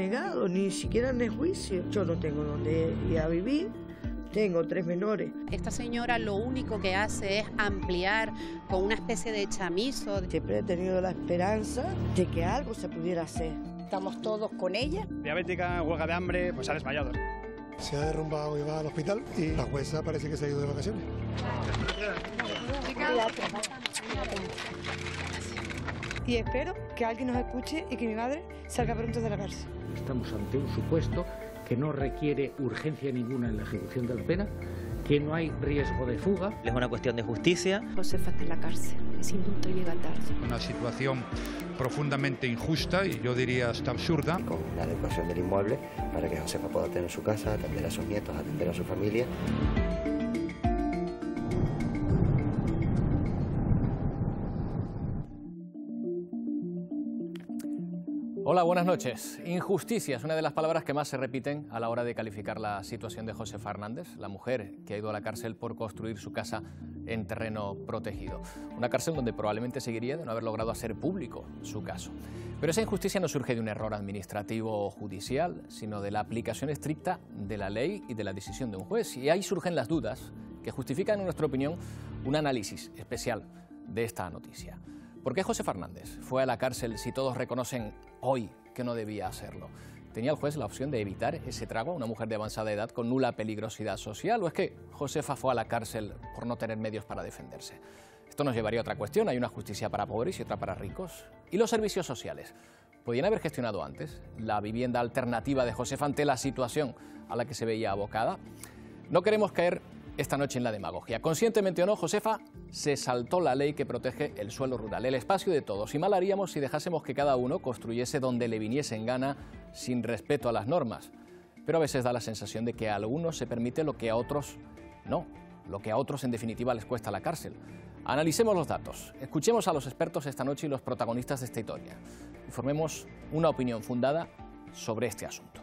llegado, ni siquiera en el juicio. Yo no tengo dónde ir a vivir, tengo 3 menores. Esta señora lo único que hace es ampliar con una especie de chamizo. Siempre he tenido la esperanza de que algo se pudiera hacer. Estamos todos con ella. Diabética, huelga de hambre, pues ha desmayado. Se ha derrumbado y va al hospital y la jueza parece que se ha ido de vacaciones. Y espero que alguien nos escuche y que mi madre salga pronto de la cárcel. Estamos ante un supuesto que no requiere urgencia ninguna en la ejecución de la pena, que no hay riesgo de fuga. Es una cuestión de justicia. Josefa está en la cárcel, ese indulto llega tarde. Una situación profundamente injusta y yo diría hasta absurda. Con la adecuación del inmueble para que Josefa pueda tener su casa, atender a sus nietos, atender a su familia. Hola, buenas noches. Injusticia es una de las palabras que más se repiten a la hora de calificar la situación de Josefa Hernández, la mujer que ha ido a la cárcel por construir su casa en terreno protegido. Una cárcel donde probablemente seguiría de no haber logrado hacer público su caso. Pero esa injusticia no surge de un error administrativo o judicial, sino de la aplicación estricta de la ley y de la decisión de un juez. Y ahí surgen las dudas que justifican, en nuestra opinión, un análisis especial de esta noticia. ¿Por qué Josefa Hernández fue a la cárcel si todos reconocen hoy que no debía hacerlo? ¿Tenía el juez la opción de evitar ese trago a una mujer de avanzada edad con nula peligrosidad social? ¿O es que Josefa fue a la cárcel por no tener medios para defenderse? Esto nos llevaría a otra cuestión. Hay una justicia para pobres y otra para ricos. ¿Y los servicios sociales? ¿Podían haber gestionado antes la vivienda alternativa de Josefa ante la situación a la que se veía abocada? No queremos caer esta noche en la demagogia. Conscientemente o no, Josefa se saltó la ley que protege el suelo rural, el espacio de todos. Y mal haríamos si dejásemos que cada uno construyese donde le viniese en gana sin respeto a las normas. Pero a veces da la sensación de que a algunos se permite lo que a otros no, lo que a otros en definitiva les cuesta la cárcel. Analicemos los datos, escuchemos a los expertos esta noche y los protagonistas de esta historia y formemos una opinión fundada sobre este asunto.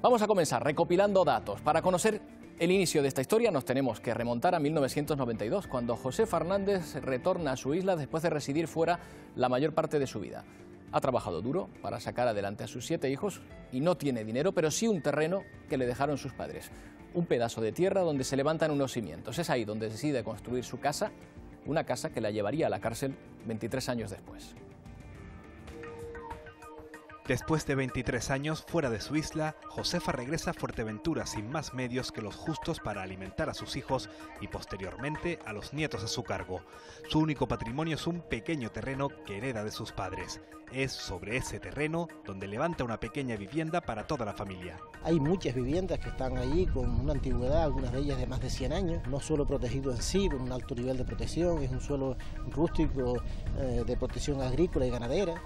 Vamos a comenzar recopilando datos. Para conocer el inicio de esta historia nos tenemos que remontar a 1992, cuando Josefa Hernández retorna a su isla después de residir fuera la mayor parte de su vida. Ha trabajado duro para sacar adelante a sus 7 hijos y no tiene dinero, pero sí un terreno que le dejaron sus padres. Un pedazo de tierra donde se levantan unos cimientos. Es ahí donde decide construir su casa, una casa que la llevaría a la cárcel 23 años después. Después de 23 años fuera de su isla, Josefa regresa a Fuerteventura sin más medios que los justos para alimentar a sus hijos y posteriormente a los nietos a su cargo. Su único patrimonio es un pequeño terreno que hereda de sus padres. Es sobre ese terreno donde levanta una pequeña vivienda para toda la familia. Hay muchas viviendas que están allí con una antigüedad, algunas de ellas de más de 100 años. No suelo protegido en sí, con un alto nivel de protección, es un suelo rústico de protección agrícola y ganadera.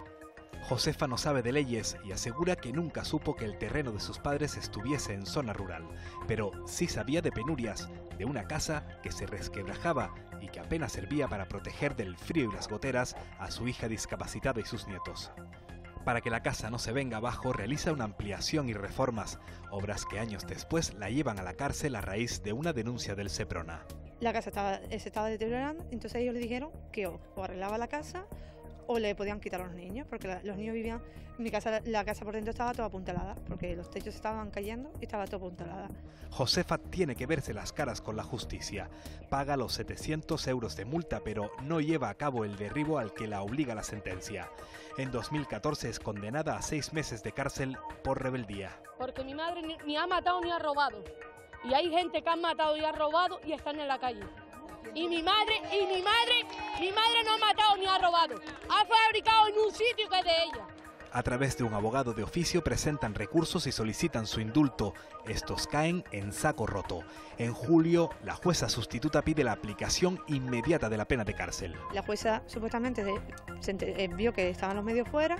Josefa no sabe de leyes y asegura que nunca supo que el terreno de sus padres estuviese en zona rural, pero sí sabía de penurias, de una casa que se resquebrajaba y que apenas servía para proteger del frío y las goteras a su hija discapacitada y sus nietos. Para que la casa no se venga abajo, realiza una ampliación y reformas, obras que años después la llevan a la cárcel a raíz de una denuncia del Seprona. La casa se estaba deteriorando, entonces ellos le dijeron que o arreglaba la casa o le podían quitar a los niños, porque los niños vivían en mi casa. La casa por dentro estaba toda apuntalada, porque los techos estaban cayendo y estaba toda apuntalada. Josefa tiene que verse las caras con la justicia. Paga los 700 euros de multa, pero no lleva a cabo el derribo al que la obliga la sentencia. En 2014 es condenada a 6 meses de cárcel por rebeldía. Porque mi madre ni ha matado ni ha robado. Y hay gente que ha matado y ha robado y están en la calle. Y mi madre no ha matado ni ha robado. Ha fabricado en un sitio que es de ella. A través de un abogado de oficio presentan recursos y solicitan su indulto. Estos caen en saco roto. En julio, la jueza sustituta pide la aplicación inmediata de la pena de cárcel. La jueza supuestamente vio que estaban los medios fuera,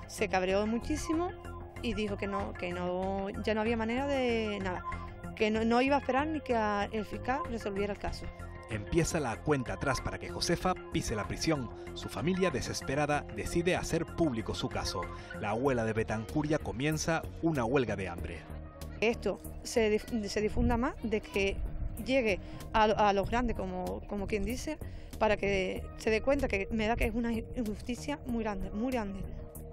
se cabreó muchísimo y dijo que ya no había manera de nada, que no iba a esperar ni que el fiscal resolviera el caso. Empieza la cuenta atrás para que Josefa pise la prisión. Su familia, desesperada, decide hacer público su caso. La abuela de Betancuria comienza una huelga de hambre. Esto se difunda más, de que llegue a los grandes, como quien dice, para que se dé cuenta que me da que es una injusticia muy grande, muy grande.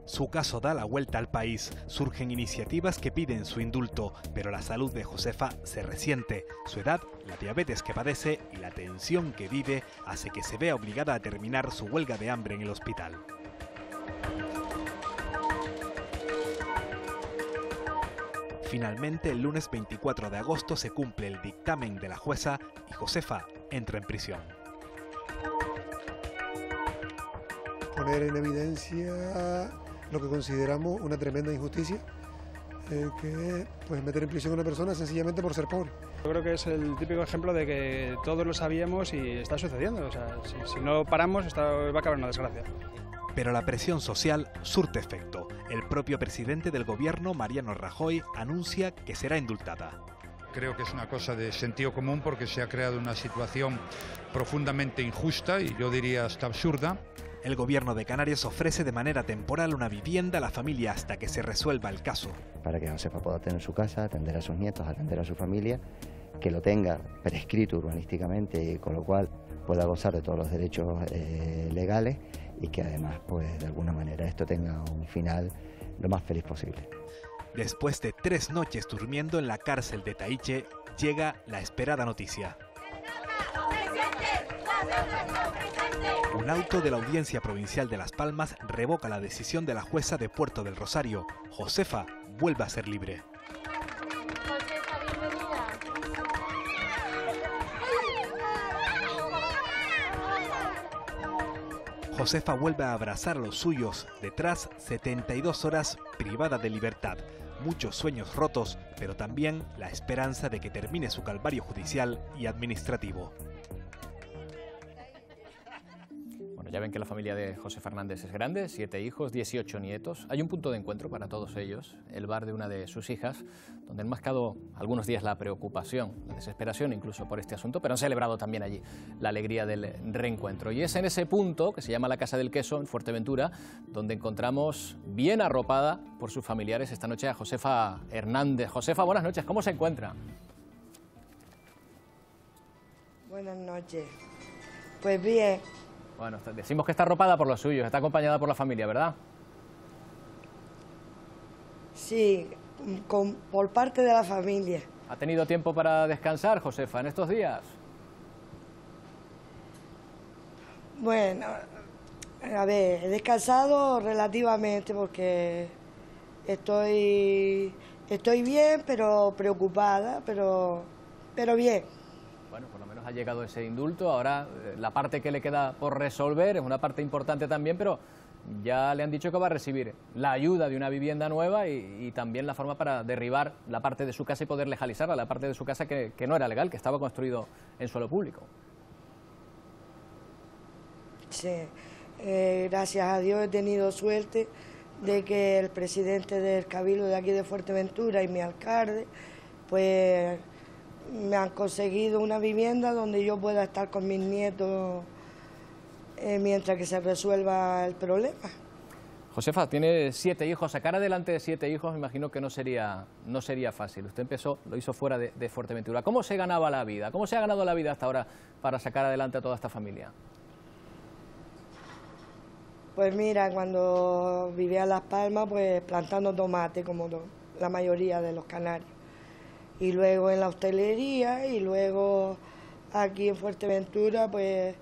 Su caso da la vuelta al país. Surgen iniciativas que piden su indulto, pero la salud de Josefa se resiente. Su edad, la diabetes que padece y la tensión que vive hace que se vea obligada a terminar su huelga de hambre en el hospital. Finalmente, el lunes 24 de agosto se cumple el dictamen de la jueza y Josefa entra en prisión. Poner en evidencia lo que consideramos una tremenda injusticia, que pues meter en prisión a una persona sencillamente por ser pobre. Yo creo que es el típico ejemplo de que todos lo sabíamos y está sucediendo. O sea, si no paramos, va a acabar una desgracia. Pero la presión social surte efecto. El propio presidente del gobierno, Mariano Rajoy, anuncia que será indultada. Creo que es una cosa de sentido común porque se ha creado una situación profundamente injusta y yo diría hasta absurda. El gobierno de Canarias ofrece de manera temporal una vivienda a la familia hasta que se resuelva el caso. Para que Josefa pueda tener su casa, atender a sus nietos, atender a su familia, que lo tenga prescrito urbanísticamente y con lo cual pueda gozar de todos los derechos legales y que además, pues de alguna manera, esto tenga un final lo más feliz posible. Después de 3 noches durmiendo en la cárcel de Taiche, llega la esperada noticia. Un auto de la Audiencia Provincial de Las Palmas revoca la decisión de la jueza de Puerto del Rosario. Josefa vuelve a ser libre. Josefa vuelve a abrazar a los suyos, detrás 72 horas privada de libertad, muchos sueños rotos, pero también la esperanza de que termine su calvario judicial y administrativo. Bueno, ya ven que la familia de José Fernández es grande, 7 hijos, 18 nietos. Hay un punto de encuentro para todos ellos, el bar de una de sus hijas, donde han mascado algunos días la preocupación, la desesperación incluso por este asunto, pero han celebrado también allí la alegría del reencuentro. Y es en ese punto, que se llama la Casa del Queso, en Fuerteventura, donde encontramos bien arropada por sus familiares esta noche a Josefa Hernández. Josefa, buenas noches, ¿cómo se encuentra? Buenas noches. Pues bien. Bueno, decimos que está arropada por los suyos, está acompañada por la familia, ¿verdad? Sí, por parte de la familia. ¿Ha tenido tiempo para descansar, Josefa, en estos días? Bueno, a ver, he descansado relativamente porque estoy bien, pero preocupada, pero bien. Bueno, por lo menos ha llegado ese indulto. Ahora la parte que le queda por resolver es una parte importante también, pero ya le han dicho que va a recibir la ayuda de una vivienda nueva y también la forma para derribar la parte de su casa y poder legalizarla, la parte de su casa que no era legal, que estaba construido en suelo público. Sí, gracias a Dios he tenido suerte de que el presidente del Cabildo de aquí de Fuerteventura y mi alcalde, pues me han conseguido una vivienda donde yo pueda estar con mis nietos mientras que se resuelva el problema. Josefa, tiene 7 hijos. Sacar adelante 7 hijos me imagino que no sería fácil. Usted lo hizo fuera de Fuerteventura. ¿Cómo se ganaba la vida? ¿Cómo se ha ganado la vida hasta ahora para sacar adelante a toda esta familia? Pues mira, cuando vivía en Las Palmas, pues plantando tomate, como la mayoría de los canarios. Y luego en la hostelería, y luego aquí en Fuerteventura, pues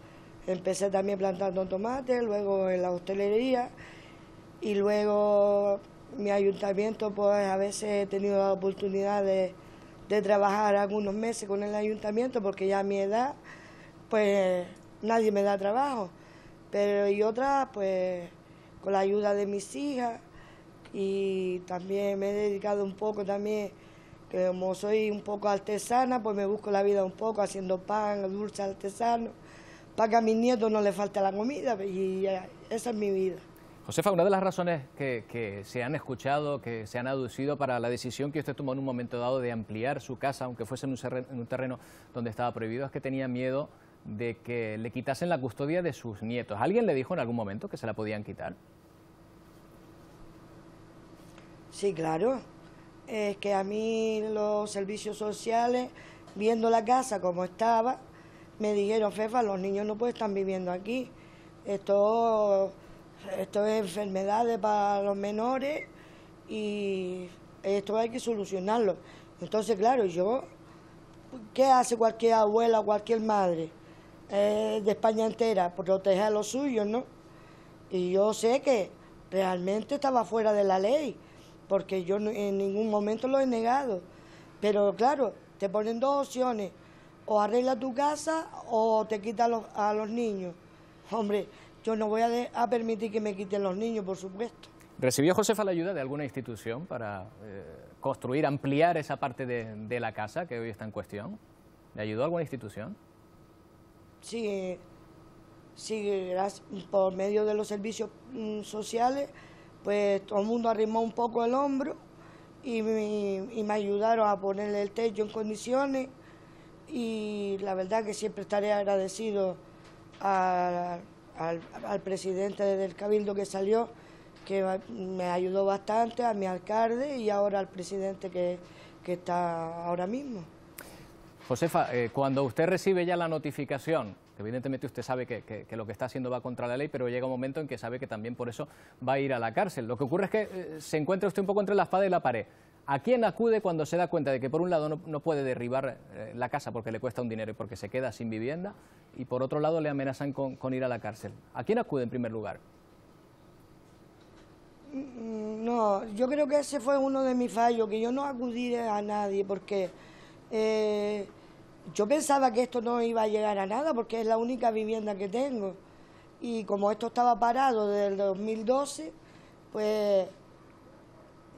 empecé también plantando tomate, luego en la hostelería, y luego mi ayuntamiento, pues a veces he tenido la oportunidad de trabajar algunos meses con el ayuntamiento, porque ya a mi edad, pues nadie me da trabajo, pero y otras, pues con la ayuda de mis hijas, y también me he dedicado un poco también, que como soy un poco artesana, pues me busco la vida un poco haciendo pan, dulce artesano, para que a mis nietos no les falte la comida, y esa es mi vida. Josefa, una de las razones que se han escuchado, que se han aducido para la decisión que usted tomó en un momento dado de ampliar su casa, aunque fuese en un terreno donde estaba prohibido, es que tenía miedo de que le quitasen la custodia de sus nietos. ¿Alguien le dijo en algún momento que se la podían quitar? Sí, claro. Es que a mí los servicios sociales, viendo la casa como estaba, me dijeron, Fefa, los niños no pueden estar viviendo aquí. Esto Esto es enfermedades para los menores y esto hay que solucionarlo. Entonces, claro, ¿qué hace cualquier abuela o cualquier madre de España entera? Proteger a los suyos, ¿no? Y yo sé que realmente estaba fuera de la ley, porque yo en ningún momento lo he negado. Pero claro, te ponen dos opciones, o arregla tu casa o te quita a los niños. Hombre, yo no voy a permitir que me quiten los niños, por supuesto. ¿Recibió Josefa la ayuda de alguna institución para construir, ampliar esa parte de la casa que hoy está en cuestión? ¿Le ayudó alguna institución? Sí, por medio de los servicios sociales, pues todo el mundo arrimó un poco el hombro y me ayudaron a ponerle el techo en condiciones, y la verdad que siempre estaré agradecido al presidente del Cabildo que salió, que me ayudó bastante, a mi alcalde y ahora al presidente que está ahora mismo. Josefa, cuando usted recibe ya la notificación, que evidentemente usted sabe que lo que está haciendo va contra la ley, pero llega un momento en que sabe que también por eso va a ir a la cárcel. Lo que ocurre es que se encuentra usted un poco entre la espada y la pared. ¿A quién acude cuando se da cuenta de que por un lado no puede derribar la casa porque le cuesta un dinero y porque se queda sin vivienda, y por otro lado le amenazan con ir a la cárcel? ¿A quién acude en primer lugar? No, yo creo que ese fue uno de mis fallos, que yo no acudí a nadie, porque yo pensaba que esto no iba a llegar a nada, porque es la única vivienda que tengo. Y como esto estaba parado desde el 2012, pues,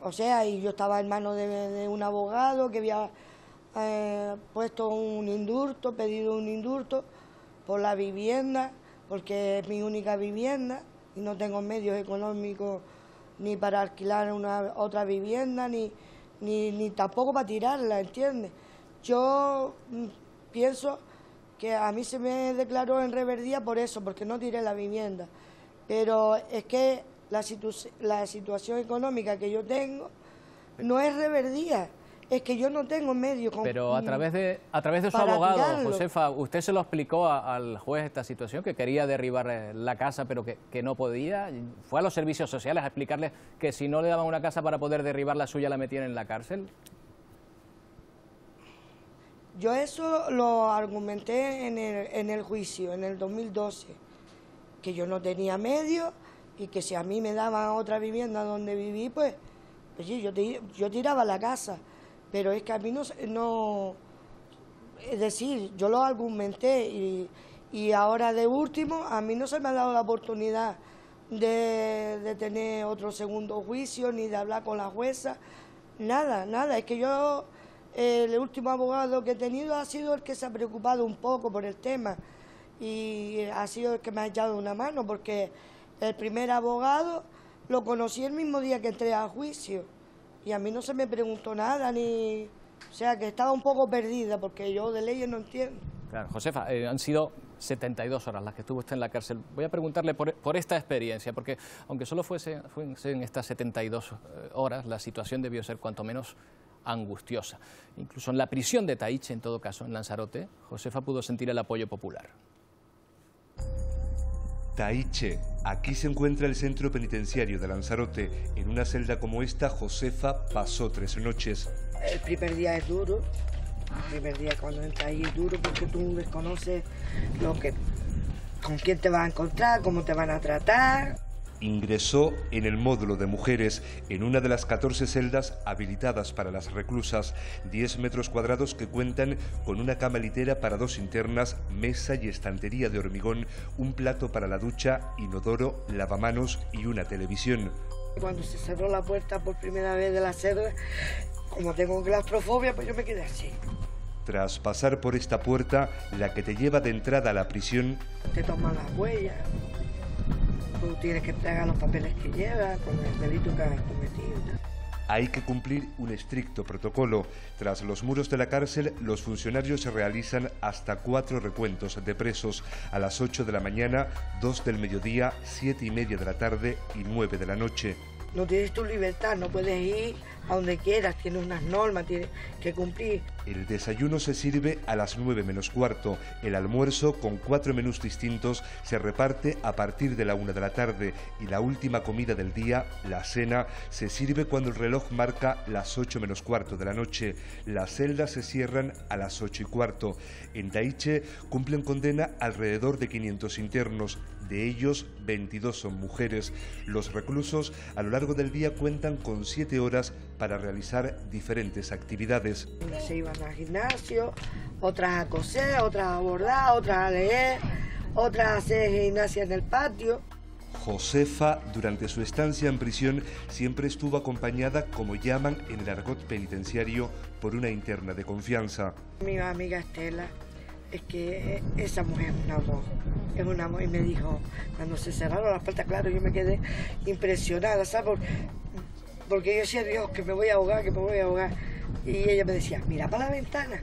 o sea, y yo estaba en manos de un abogado que había puesto un indulto, pedido un indulto por la vivienda, porque es mi única vivienda y no tengo medios económicos ni para alquilar otra vivienda, ni tampoco para tirarla, ¿entiendes? Yo pienso que a mí se me declaró en reverdía por eso, porque no tiré la vivienda. Pero es que la situación económica que yo tengo no es reverdía, es que yo no tengo medios. Pero a través de su abogado, tirarlo. Josefa, ¿usted se lo explicó al juez esta situación, que quería derribar la casa pero que no podía? ¿Fue a los servicios sociales a explicarles que si no le daban una casa para poder derribar la suya la metían en la cárcel? Yo eso lo argumenté en el juicio, en el 2012, que yo no tenía medios y que si a mí me daban otra vivienda donde viví, pues sí, yo tiraba la casa. Pero es que a mí no, es decir, yo lo argumenté y ahora de último a mí no se me ha dado la oportunidad de tener otro segundo juicio, ni de hablar con la jueza, nada, es que yo, el último abogado que he tenido ha sido el que se ha preocupado un poco por el tema y ha sido el que me ha echado una mano, porque el primer abogado lo conocí el mismo día que entré a juicio. Y a mí no se me preguntó nada, o sea, que estaba un poco perdida, porque yo de leyes no entiendo. Claro, Josefa, han sido 72 horas las que estuvo usted en la cárcel. Voy a preguntarle por esta experiencia, porque aunque solo fuesen estas 72 horas, la situación debió ser cuanto menos angustiosa. Incluso en la prisión de Taiche, en todo caso, en Lanzarote, Josefa pudo sentir el apoyo popular. Taiche, aquí se encuentra el centro penitenciario de Lanzarote. En una celda como esta, Josefa pasó 3 noches. El primer día es duro, el primer día cuando entras ahí es duro porque tú desconoces con quién te vas a encontrar, cómo te van a tratar. Ingresó en el módulo de mujeres, en una de las 14 celdas habilitadas para las reclusas, 10 metros cuadrados que cuentan con una cama litera para 2 internas, mesa y estantería de hormigón, un plato para la ducha, inodoro, lavamanos y una televisión. Cuando se cerró la puerta por primera vez de la celda, como tengo claustrofobia, pues yo me quedé así. Tras pasar por esta puerta, la que te lleva de entrada a la prisión, te toman las huellas. Tú tienes que entregar los papeles que llevas con el delito que has cometido. Hay que cumplir un estricto protocolo. Tras los muros de la cárcel, los funcionarios realizan hasta 4 recuentos de presos. A las 8 de la mañana, 2 del mediodía, 7:30 de la tarde y 9 de la noche. no tienes tu libertad, no puedes ir a donde quieras, tienes unas normas, tienes que cumplir. El desayuno se sirve a las 9 menos cuarto. El almuerzo, con 4 menús distintos, se reparte a partir de la 1 de la tarde y la última comida del día, la cena, se sirve cuando el reloj marca las 8 menos cuarto de la noche. Las celdas se cierran a las 8 y cuarto. En Daiche cumplen condena alrededor de 500 internos. De ellos, 22 son mujeres. Los reclusos a lo largo del día cuentan con 7 horas para realizar diferentes actividades. Unas se iban al gimnasio, otras a coser, otras a bordar, otras a leer, otras a hacer gimnasia en el patio. Josefa, durante su estancia en prisión, siempre estuvo acompañada, como llaman en el argot penitenciario, por una interna de confianza. Mi amiga Estela, es que esa mujer es un amor, y me dijo, cuando se cerraron las puertas, claro, yo me quedé impresionada, ¿sabes? Porque yo decía, Dios, que me voy a ahogar, que me voy a ahogar. Y ella me decía, mira por la ventana,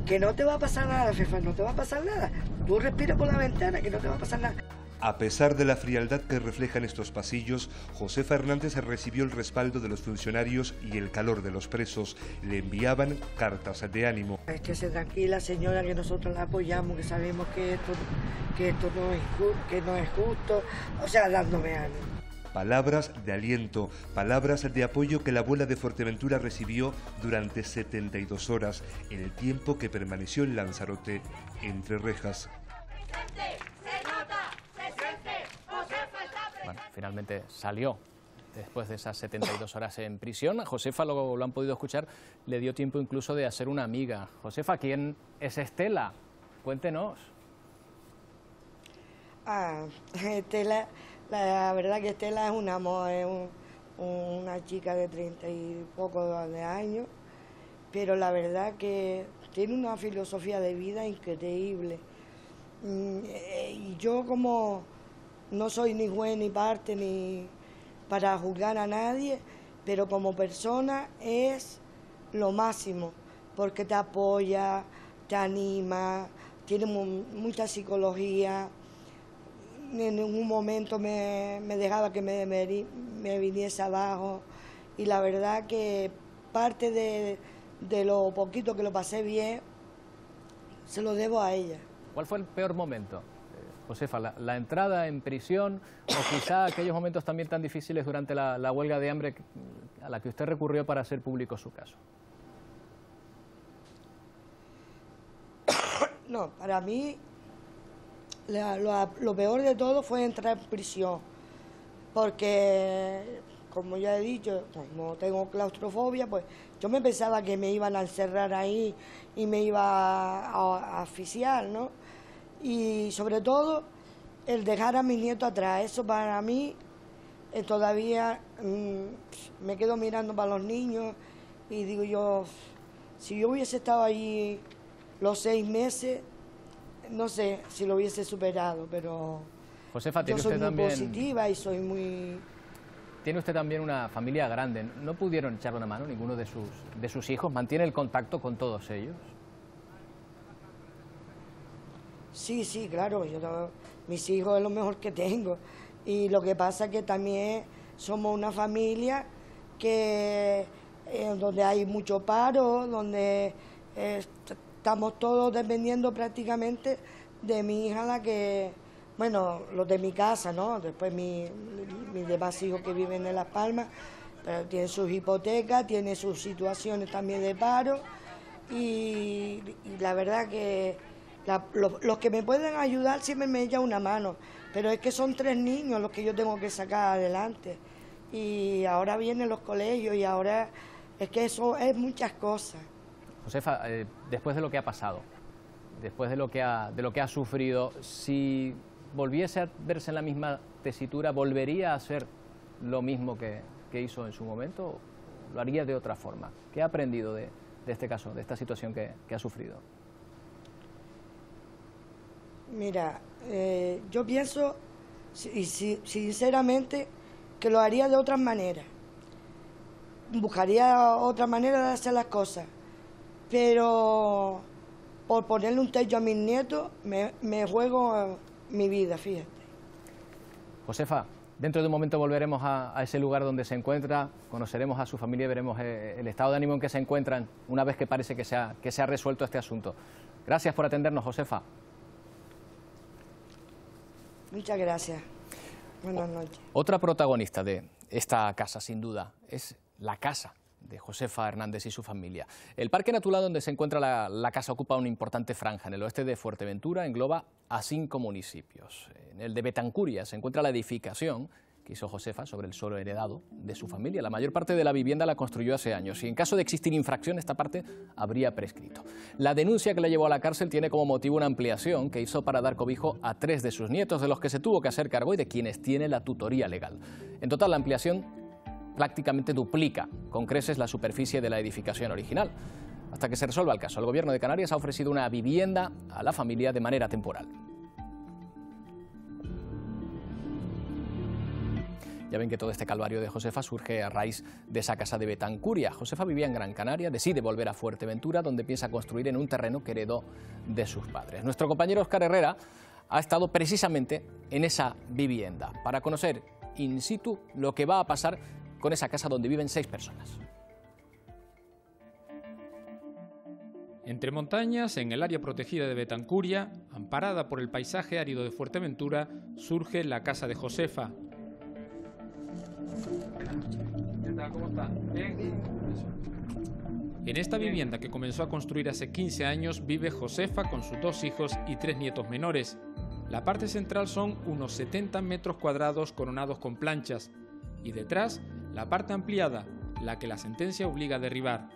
que no te va a pasar nada, Fefa, no te va a pasar nada. Tú respira por la ventana, que no te va a pasar nada. A pesar de la frialdad que reflejan estos pasillos, Josefa Hernández recibió el respaldo de los funcionarios y el calor de los presos. Le enviaban cartas de ánimo. Es que se tranquila, señora, que nosotros la apoyamos, que sabemos que esto no es justo, o sea, dándome ánimo. Palabras de aliento, palabras de apoyo que la abuela de Fuerteventura recibió durante 72 horas, en el tiempo que permaneció en Lanzarote, entre rejas. Bueno, finalmente salió después de esas 72 horas en prisión. A Josefa, lo han podido escuchar, le dio tiempo incluso de hacer una amiga. Josefa, ¿quién es Estela? Cuéntenos. Estela, la verdad que Estela es un amor, es una chica de 30 y poco de años, pero la verdad que tiene una filosofía de vida increíble. Y yo, como no soy ni juez ni parte ni para juzgar a nadie, pero como persona es lo máximo, porque te apoya, te anima, tiene mucha psicología. En ningún momento me dejaba que me viniese abajo, y la verdad que parte de lo poquito que lo pasé bien se lo debo a ella. ¿Cuál fue el peor momento, Josefa? ¿La entrada en prisión o quizá aquellos momentos también tan difíciles durante la huelga de hambre a la que usted recurrió para hacer público su caso? No, para mí lo peor de todo fue entrar en prisión, porque, como ya he dicho, como tengo claustrofobia, pues yo me pensaba que me iban a encerrar ahí y me iba a asfixiar, ¿no? Y sobre todo el dejar a mis nietos atrás, eso para mí todavía me quedo mirando para los niños y digo yo, si yo hubiese estado allí los 6 meses, no sé si lo hubiese superado, pero Josefa, yo soy muy positiva y soy muy... Tiene usted también una familia grande. ¿No pudieron echarle una mano ninguno de sus hijos? ¿Mantiene el contacto con todos ellos? Sí, claro. Mis hijos es lo mejor que tengo. Y lo que pasa es que también somos una familia donde hay mucho paro, donde estamos todos dependiendo prácticamente de mi hija, los de mi casa, ¿no? Después mis demás hijos que viven en Las Palmas, pero tienen sus hipotecas, tienen sus situaciones también de paro, y la verdad que los que me pueden ayudar siempre me echan una mano, pero es que son 3 niños los que yo tengo que sacar adelante, y ahora vienen los colegios, y ahora es que eso es muchas cosas. Josefa, después de lo que ha pasado, después de lo que ha sufrido, si volviese a verse en la misma tesitura, ¿volvería a hacer lo mismo que hizo en su momento o lo haría de otra forma? ¿Qué ha aprendido de este caso, de esta situación que ha sufrido? Mira, yo pienso, sinceramente, que lo haría de otra manera. Buscaría otra manera de hacer las cosas. Pero por ponerle un techo a mis nietos, me juego mi vida, fíjate. Josefa, Dentro de un momento volveremos a ese lugar donde se encuentra, conoceremos a su familia y veremos el estado de ánimo en que se encuentran una vez que parece que se ha resuelto este asunto. Gracias por atendernos, Josefa. Muchas gracias. Buenas noches. Otra protagonista de esta casa, sin duda, es la casa de Josefa Hernández y su familia. El Parque Natural donde se encuentra la casa ocupa una importante franja en el oeste de Fuerteventura, engloba a 5 municipios. En el de Betancuria se encuentra la edificación que hizo Josefa sobre el suelo heredado de su familia. La mayor parte de la vivienda la construyó hace años y en caso de existir infracción esta parte habría prescrito. La denuncia que la llevó a la cárcel tiene como motivo una ampliación que hizo para dar cobijo a 3 de sus nietos, de los que se tuvo que hacer cargo y de quienes tiene la tutoría legal. En total, la ampliación prácticamente duplica con creces la superficie de la edificación original. Hasta que se resuelva el caso, el Gobierno de Canarias ha ofrecido una vivienda a la familia de manera temporal. Ya ven que todo este calvario de Josefa surge a raíz de esa casa de Betancuria. Josefa vivía en Gran Canaria, decide volver a Fuerteventura, donde piensa construir en un terreno que heredó de sus padres. Nuestro compañero Óscar Herrera ha estado precisamente en esa vivienda para conocer in situ lo que va a pasar con esa casa donde viven 6 personas. Entre montañas, en el área protegida de Betancuria, amparada por el paisaje árido de Fuerteventura, surge la casa de Josefa. ¿Qué tal? ¿Cómo está? ¿Bien? En esta vivienda que comenzó a construir hace 15 años vive Josefa con sus 2 hijos y 3 nietos menores. La parte central son unos 70 metros cuadrados coronados con planchas y detrás la parte ampliada, la que la sentencia obliga a derribar.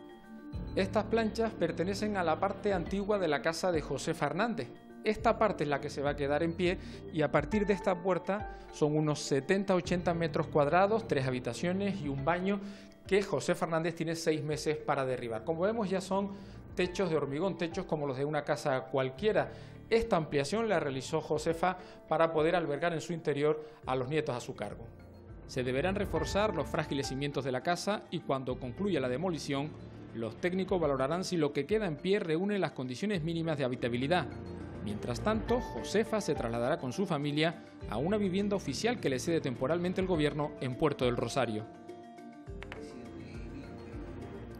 Estas planchas pertenecen a la parte antigua de la casa de Josefa Hernández. Esta parte es la que se va a quedar en pie y a partir de esta puerta son unos 70-80 metros cuadrados, 3 habitaciones y un baño que Josefa Hernández tiene 6 meses para derribar. Como vemos, ya son techos de hormigón, techos como los de una casa cualquiera. Esta ampliación la realizó Josefa para poder albergar en su interior a los nietos a su cargo. Se deberán reforzar los frágiles cimientos de la casa y cuando concluya la demolición, los técnicos valorarán si lo que queda en pie reúne las condiciones mínimas de habitabilidad. Mientras tanto, Josefa se trasladará con su familia a una vivienda oficial que le cede temporalmente el gobierno en Puerto del Rosario.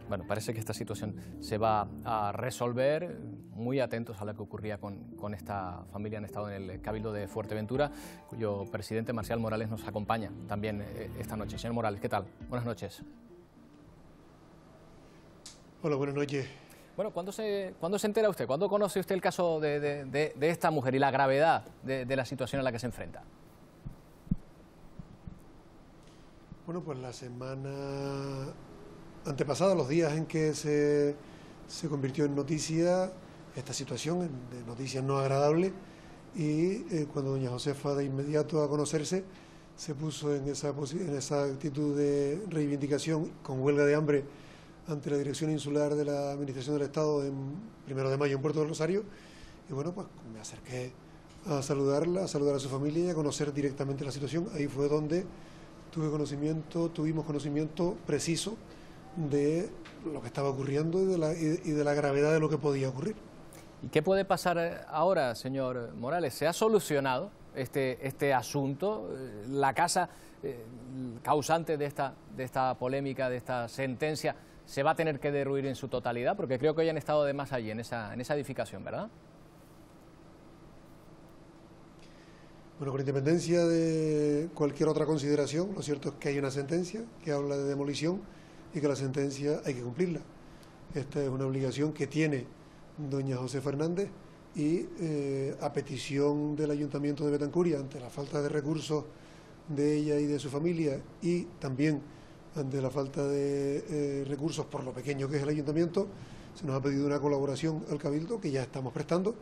Bueno, parece que esta situación se va a resolver. Muy atentos a lo que ocurría con esta familia. Han estado en el Cabildo de Fuerteventura, cuyo presidente Marcial Morales nos acompaña también esta noche. Señor Morales, ¿qué tal? Buenas noches. Hola, buenas noches. Bueno, ¿cuándo se entera usted? ¿Cuándo conoce usted el caso de esta mujer y la gravedad de la situación a la que se enfrenta? Bueno, pues la semana antepasada, los días en que se convirtió en noticia esta situación, de noticias no agradables, y cuando doña Josefa de inmediato a conocerse se puso en esa actitud de reivindicación con huelga de hambre ante la Dirección Insular de la Administración del Estado en 1 de mayo en Puerto del Rosario, y bueno, pues me acerqué a saludarla, a saludar a su familia y a conocer directamente la situación. Ahí fue donde tuvimos conocimiento preciso de lo que estaba ocurriendo y de la gravedad de lo que podía ocurrir. ¿Y qué puede pasar ahora, señor Morales? ¿Se ha solucionado este asunto? ¿La casa causante de esta polémica, de esta sentencia, se va a tener que derruir en su totalidad? Porque creo que hoy han estado de más allí, en esa edificación, ¿verdad? Bueno, con independencia de cualquier otra consideración, lo cierto es que hay una sentencia que habla de demolición y que la sentencia hay que cumplirla. Esta es una obligación que tiene doña Josefa Hernández y a petición del Ayuntamiento de Betancuria, ante la falta de recursos de ella y de su familia y también ante la falta de recursos por lo pequeño que es el Ayuntamiento, se nos ha pedido una colaboración al Cabildo que ya estamos prestando,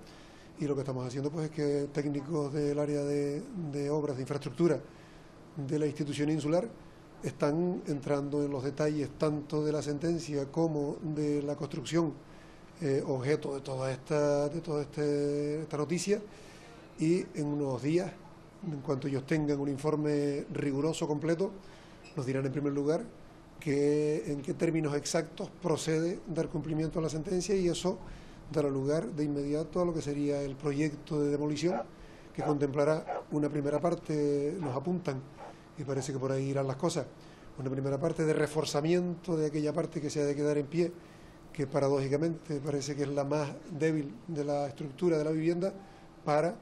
y lo que estamos haciendo pues es que técnicos del área de obras de infraestructura de la institución insular están entrando en los detalles tanto de la sentencia como de la construcción objeto de toda esta noticia, y en unos días, en cuanto ellos tengan un informe riguroso, completo, nos dirán en primer lugar en qué términos exactos procede dar cumplimiento a la sentencia, y eso dará lugar de inmediato a lo que sería el proyecto de demolición, que contemplará una primera parte, nos apuntan, y parece que por ahí irán las cosas. Una primera parte de reforzamiento de aquella parte que se ha de quedar en pie, que paradójicamente parece que es la más débil de la estructura de la vivienda, para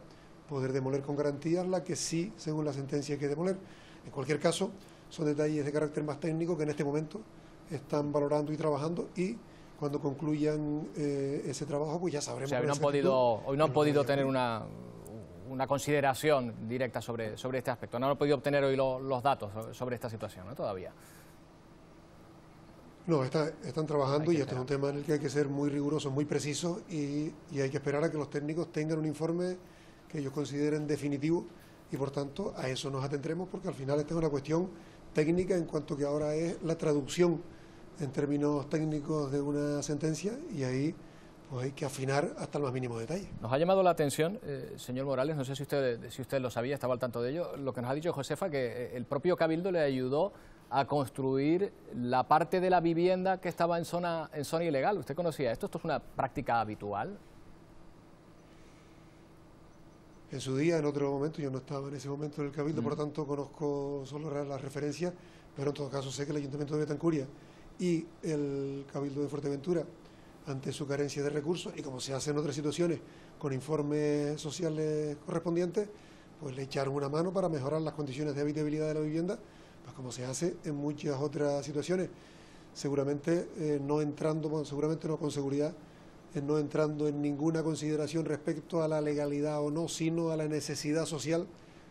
poder demoler con garantías la que sí, según la sentencia, hay que demoler. En cualquier caso, son detalles de carácter más técnico que en este momento están valorando y trabajando, y cuando concluyan ese trabajo, pues ya sabremos. O sea, hoy no han podido tener una consideración directa sobre este aspecto. No han podido obtener hoy los datos sobre esta situación, ¿no? Todavía. No, están trabajando, y este es un tema en el que hay que ser muy rigurosos, muy precisos, y hay que esperar a que los técnicos tengan un informe que ellos consideren definitivo, y por tanto a eso nos atendremos, porque al final esta es una cuestión técnica, en cuanto que ahora es la traducción en términos técnicos de una sentencia, y ahí pues hay que afinar hasta el más mínimo detalle. Nos ha llamado la atención, señor Morales, no sé si usted lo sabía, estaba al tanto de ello, lo que nos ha dicho Josefa, que el propio Cabildo le ayudó a construir la parte de la vivienda que estaba en zona ilegal. ¿Usted conocía esto? ¿Esto es una práctica habitual? En su día, en otro momento, yo no estaba en ese momento en el Cabildo, por lo tanto conozco solo las referencias, pero en todo caso sé que el Ayuntamiento de Betancuria y el Cabildo de Fuerteventura, ante su carencia de recursos, y como se hace en otras situaciones con informes sociales correspondientes, pues le echaron una mano para mejorar las condiciones de habitabilidad de la vivienda, pues como se hace en muchas otras situaciones, seguramente no con seguridad, no entrando en ninguna consideración respecto a la legalidad o no, sino a la necesidad social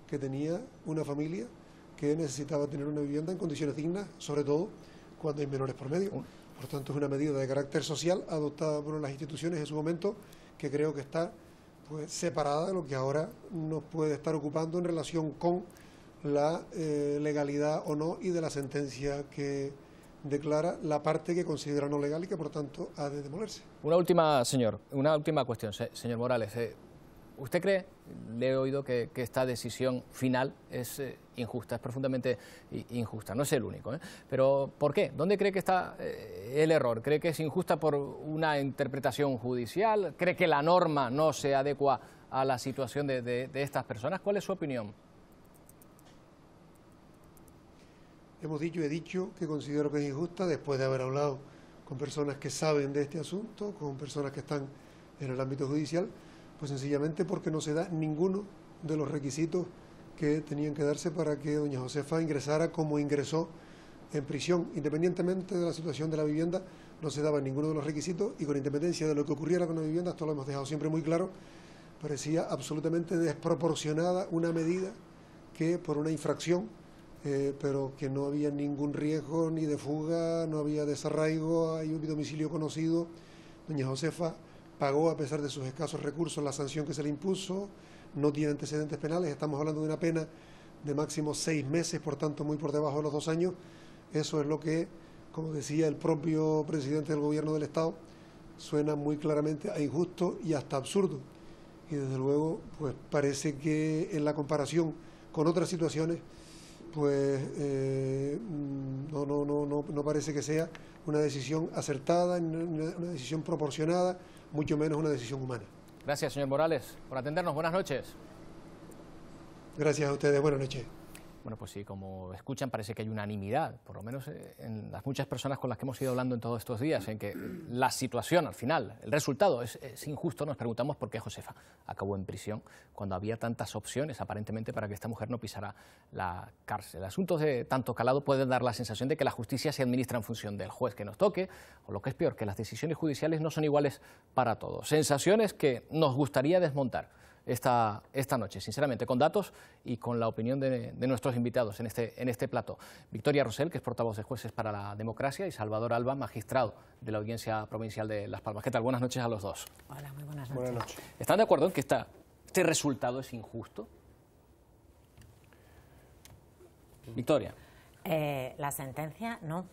que tenía una familia que necesitaba tener una vivienda en condiciones dignas, sobre todo cuando hay menores por medio. Por tanto, es una medida de carácter social adoptada por las instituciones en su momento, que creo que está pues separada de lo que ahora nos puede estar ocupando en relación con la legalidad o no, y de la sentencia que declara la parte que considera no legal y que por tanto ha de demolerse. Una última cuestión, señor Morales. ¿Usted cree, le he oído, que esta decisión final es injusta, es profundamente injusta? No es el único, pero ¿por qué? ¿Dónde cree que está el error? ¿Cree que es injusta por una interpretación judicial? ¿Cree que la norma no se adecua a la situación de estas personas? ¿Cuál es su opinión? He dicho que considero que es injusta después de haber hablado con personas que saben de este asunto, con personas que están en el ámbito judicial, pues sencillamente porque no se da ninguno de los requisitos que tenían que darse para que doña Josefa ingresara como ingresó en prisión. Independientemente de la situación de la vivienda, no se daba ninguno de los requisitos, y con independencia de lo que ocurriera con la vivienda, esto lo hemos dejado siempre muy claro, parecía absolutamente desproporcionada una medida que por una infracción, pero que no había ningún riesgo ni de fuga, no había desarraigo, hay un domicilio conocido. Doña Josefa pagó, a pesar de sus escasos recursos, la sanción que se le impuso, no tiene antecedentes penales, estamos hablando de una pena de máximo 6 meses, por tanto muy por debajo de los 2 años. Eso es lo que, como decía el propio presidente del Gobierno del Estado, suena muy claramente a injusto y hasta absurdo. Y desde luego, pues parece que en la comparación con otras situaciones, pues no parece que sea una decisión acertada, una decisión proporcionada, mucho menos una decisión humana. Gracias, señor Morales, por atendernos. Buenas noches. Gracias a ustedes. Buenas noches. Bueno, pues sí, como escuchan, parece que hay unanimidad, por lo menos en las muchas personas con las que hemos ido hablando en todos estos días, en que la situación, al final, el resultado es injusto. Nos preguntamos por qué Josefa acabó en prisión cuando había tantas opciones, aparentemente, para que esta mujer no pisara la cárcel. Asuntos de tanto calado pueden dar la sensación de que la justicia se administra en función del juez que nos toque, o lo que es peor, que las decisiones judiciales no son iguales para todos. Sensaciones que nos gustaría desmontar esta noche, sinceramente, con datos y con la opinión de nuestros invitados en este plató. Victoria Rosell, que es portavoz de Jueces para la Democracia, y Salvador Alba, magistrado de la Audiencia Provincial de Las Palmas. ¿Qué tal? Buenas noches a los dos. Hola, muy buenas noches. Buenas noches. ¿Están de acuerdo en que este resultado es injusto? Victoria. La sentencia, no.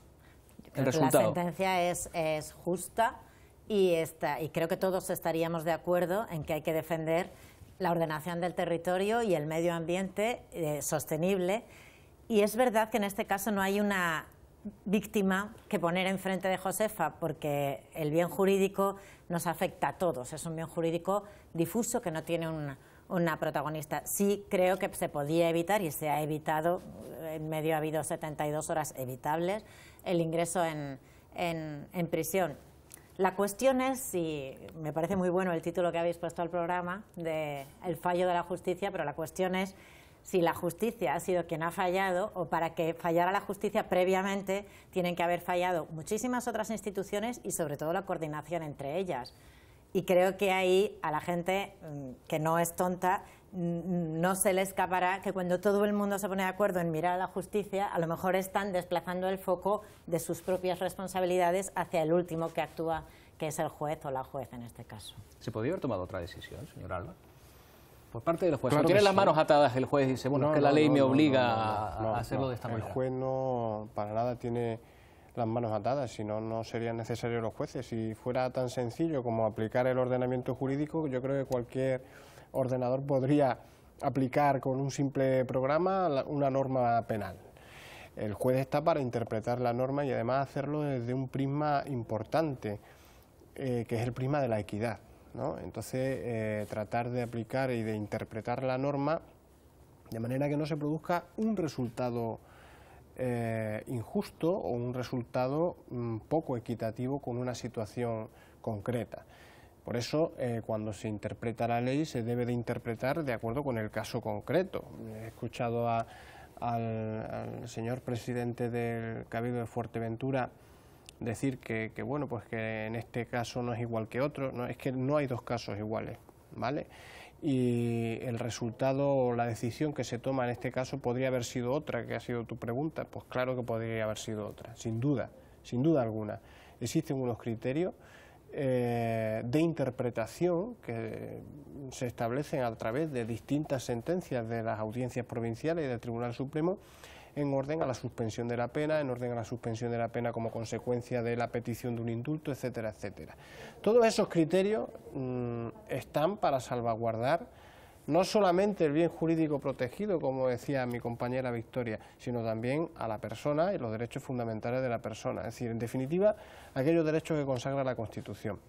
El resultado. La sentencia es justa y creo que todos estaríamos de acuerdo en que hay que defender la ordenación del territorio y el medio ambiente sostenible. Y es verdad que en este caso no hay una víctima que poner enfrente de Josefa, porque el bien jurídico nos afecta a todos. Es un bien jurídico difuso que no tiene una protagonista. Sí creo que se podía evitar, y se ha evitado en medio ha habido 72 horas evitables, el ingreso en prisión. La cuestión es, y me parece muy bueno el título que habéis puesto al programa, de el fallo de la justicia, pero la cuestión es si la justicia ha sido quien ha fallado, o para que fallara la justicia previamente tienen que haber fallado muchísimas otras instituciones y sobre todo la coordinación entre ellas. Y creo que ahí a la gente que no es tonta no se le escapará que cuando todo el mundo se pone de acuerdo en mirar a la justicia, a lo mejor están desplazando el foco de sus propias responsabilidades hacia el último que actúa, que es el juez o la juez en este caso. ¿Se podría haber tomado otra decisión, señor Alba? Por parte de los jueces. Claro, ¿Tiene las sí. manos atadas el juez y dice, bueno, es que la ley me obliga a hacerlo de esta manera? El juez no, para nada tiene las manos atadas, si no, no serían necesarios los jueces. Si fuera tan sencillo como aplicar el ordenamiento jurídico, yo creo que cualquier ordenador podría aplicar con un simple programa una norma penal. El juez está para interpretar la norma y además hacerlo desde un prisma importante, que es el prisma de la equidad, ¿no? Entonces, tratar de aplicar y de interpretar la norma de manera que no se produzca un resultado injusto o un resultado poco equitativo con una situación concreta. Por eso, cuando se interpreta la ley, se debe de interpretar de acuerdo con el caso concreto. He escuchado al señor presidente del Cabildo de Fuerteventura decir que bueno, pues que en este caso no es igual que otro. No, es que no hay dos casos iguales, ¿vale? Y el resultado o la decisión que se toma en este caso podría haber sido otra, que ha sido tu pregunta. Pues claro que podría haber sido otra, sin duda alguna. Existen unos criterios de interpretación que se establecen a través de distintas sentencias de las audiencias provinciales y del Tribunal Supremo en orden a la suspensión de la pena, en orden a la suspensión de la pena como consecuencia de la petición de un indulto, etcétera, etcétera. Todos esos criterios están para salvaguardar no solamente el bien jurídico protegido, como decía mi compañera Victoria, sino también a la persona y los derechos fundamentales de la persona. Es decir, en definitiva, aquellos derechos que consagra la Constitución.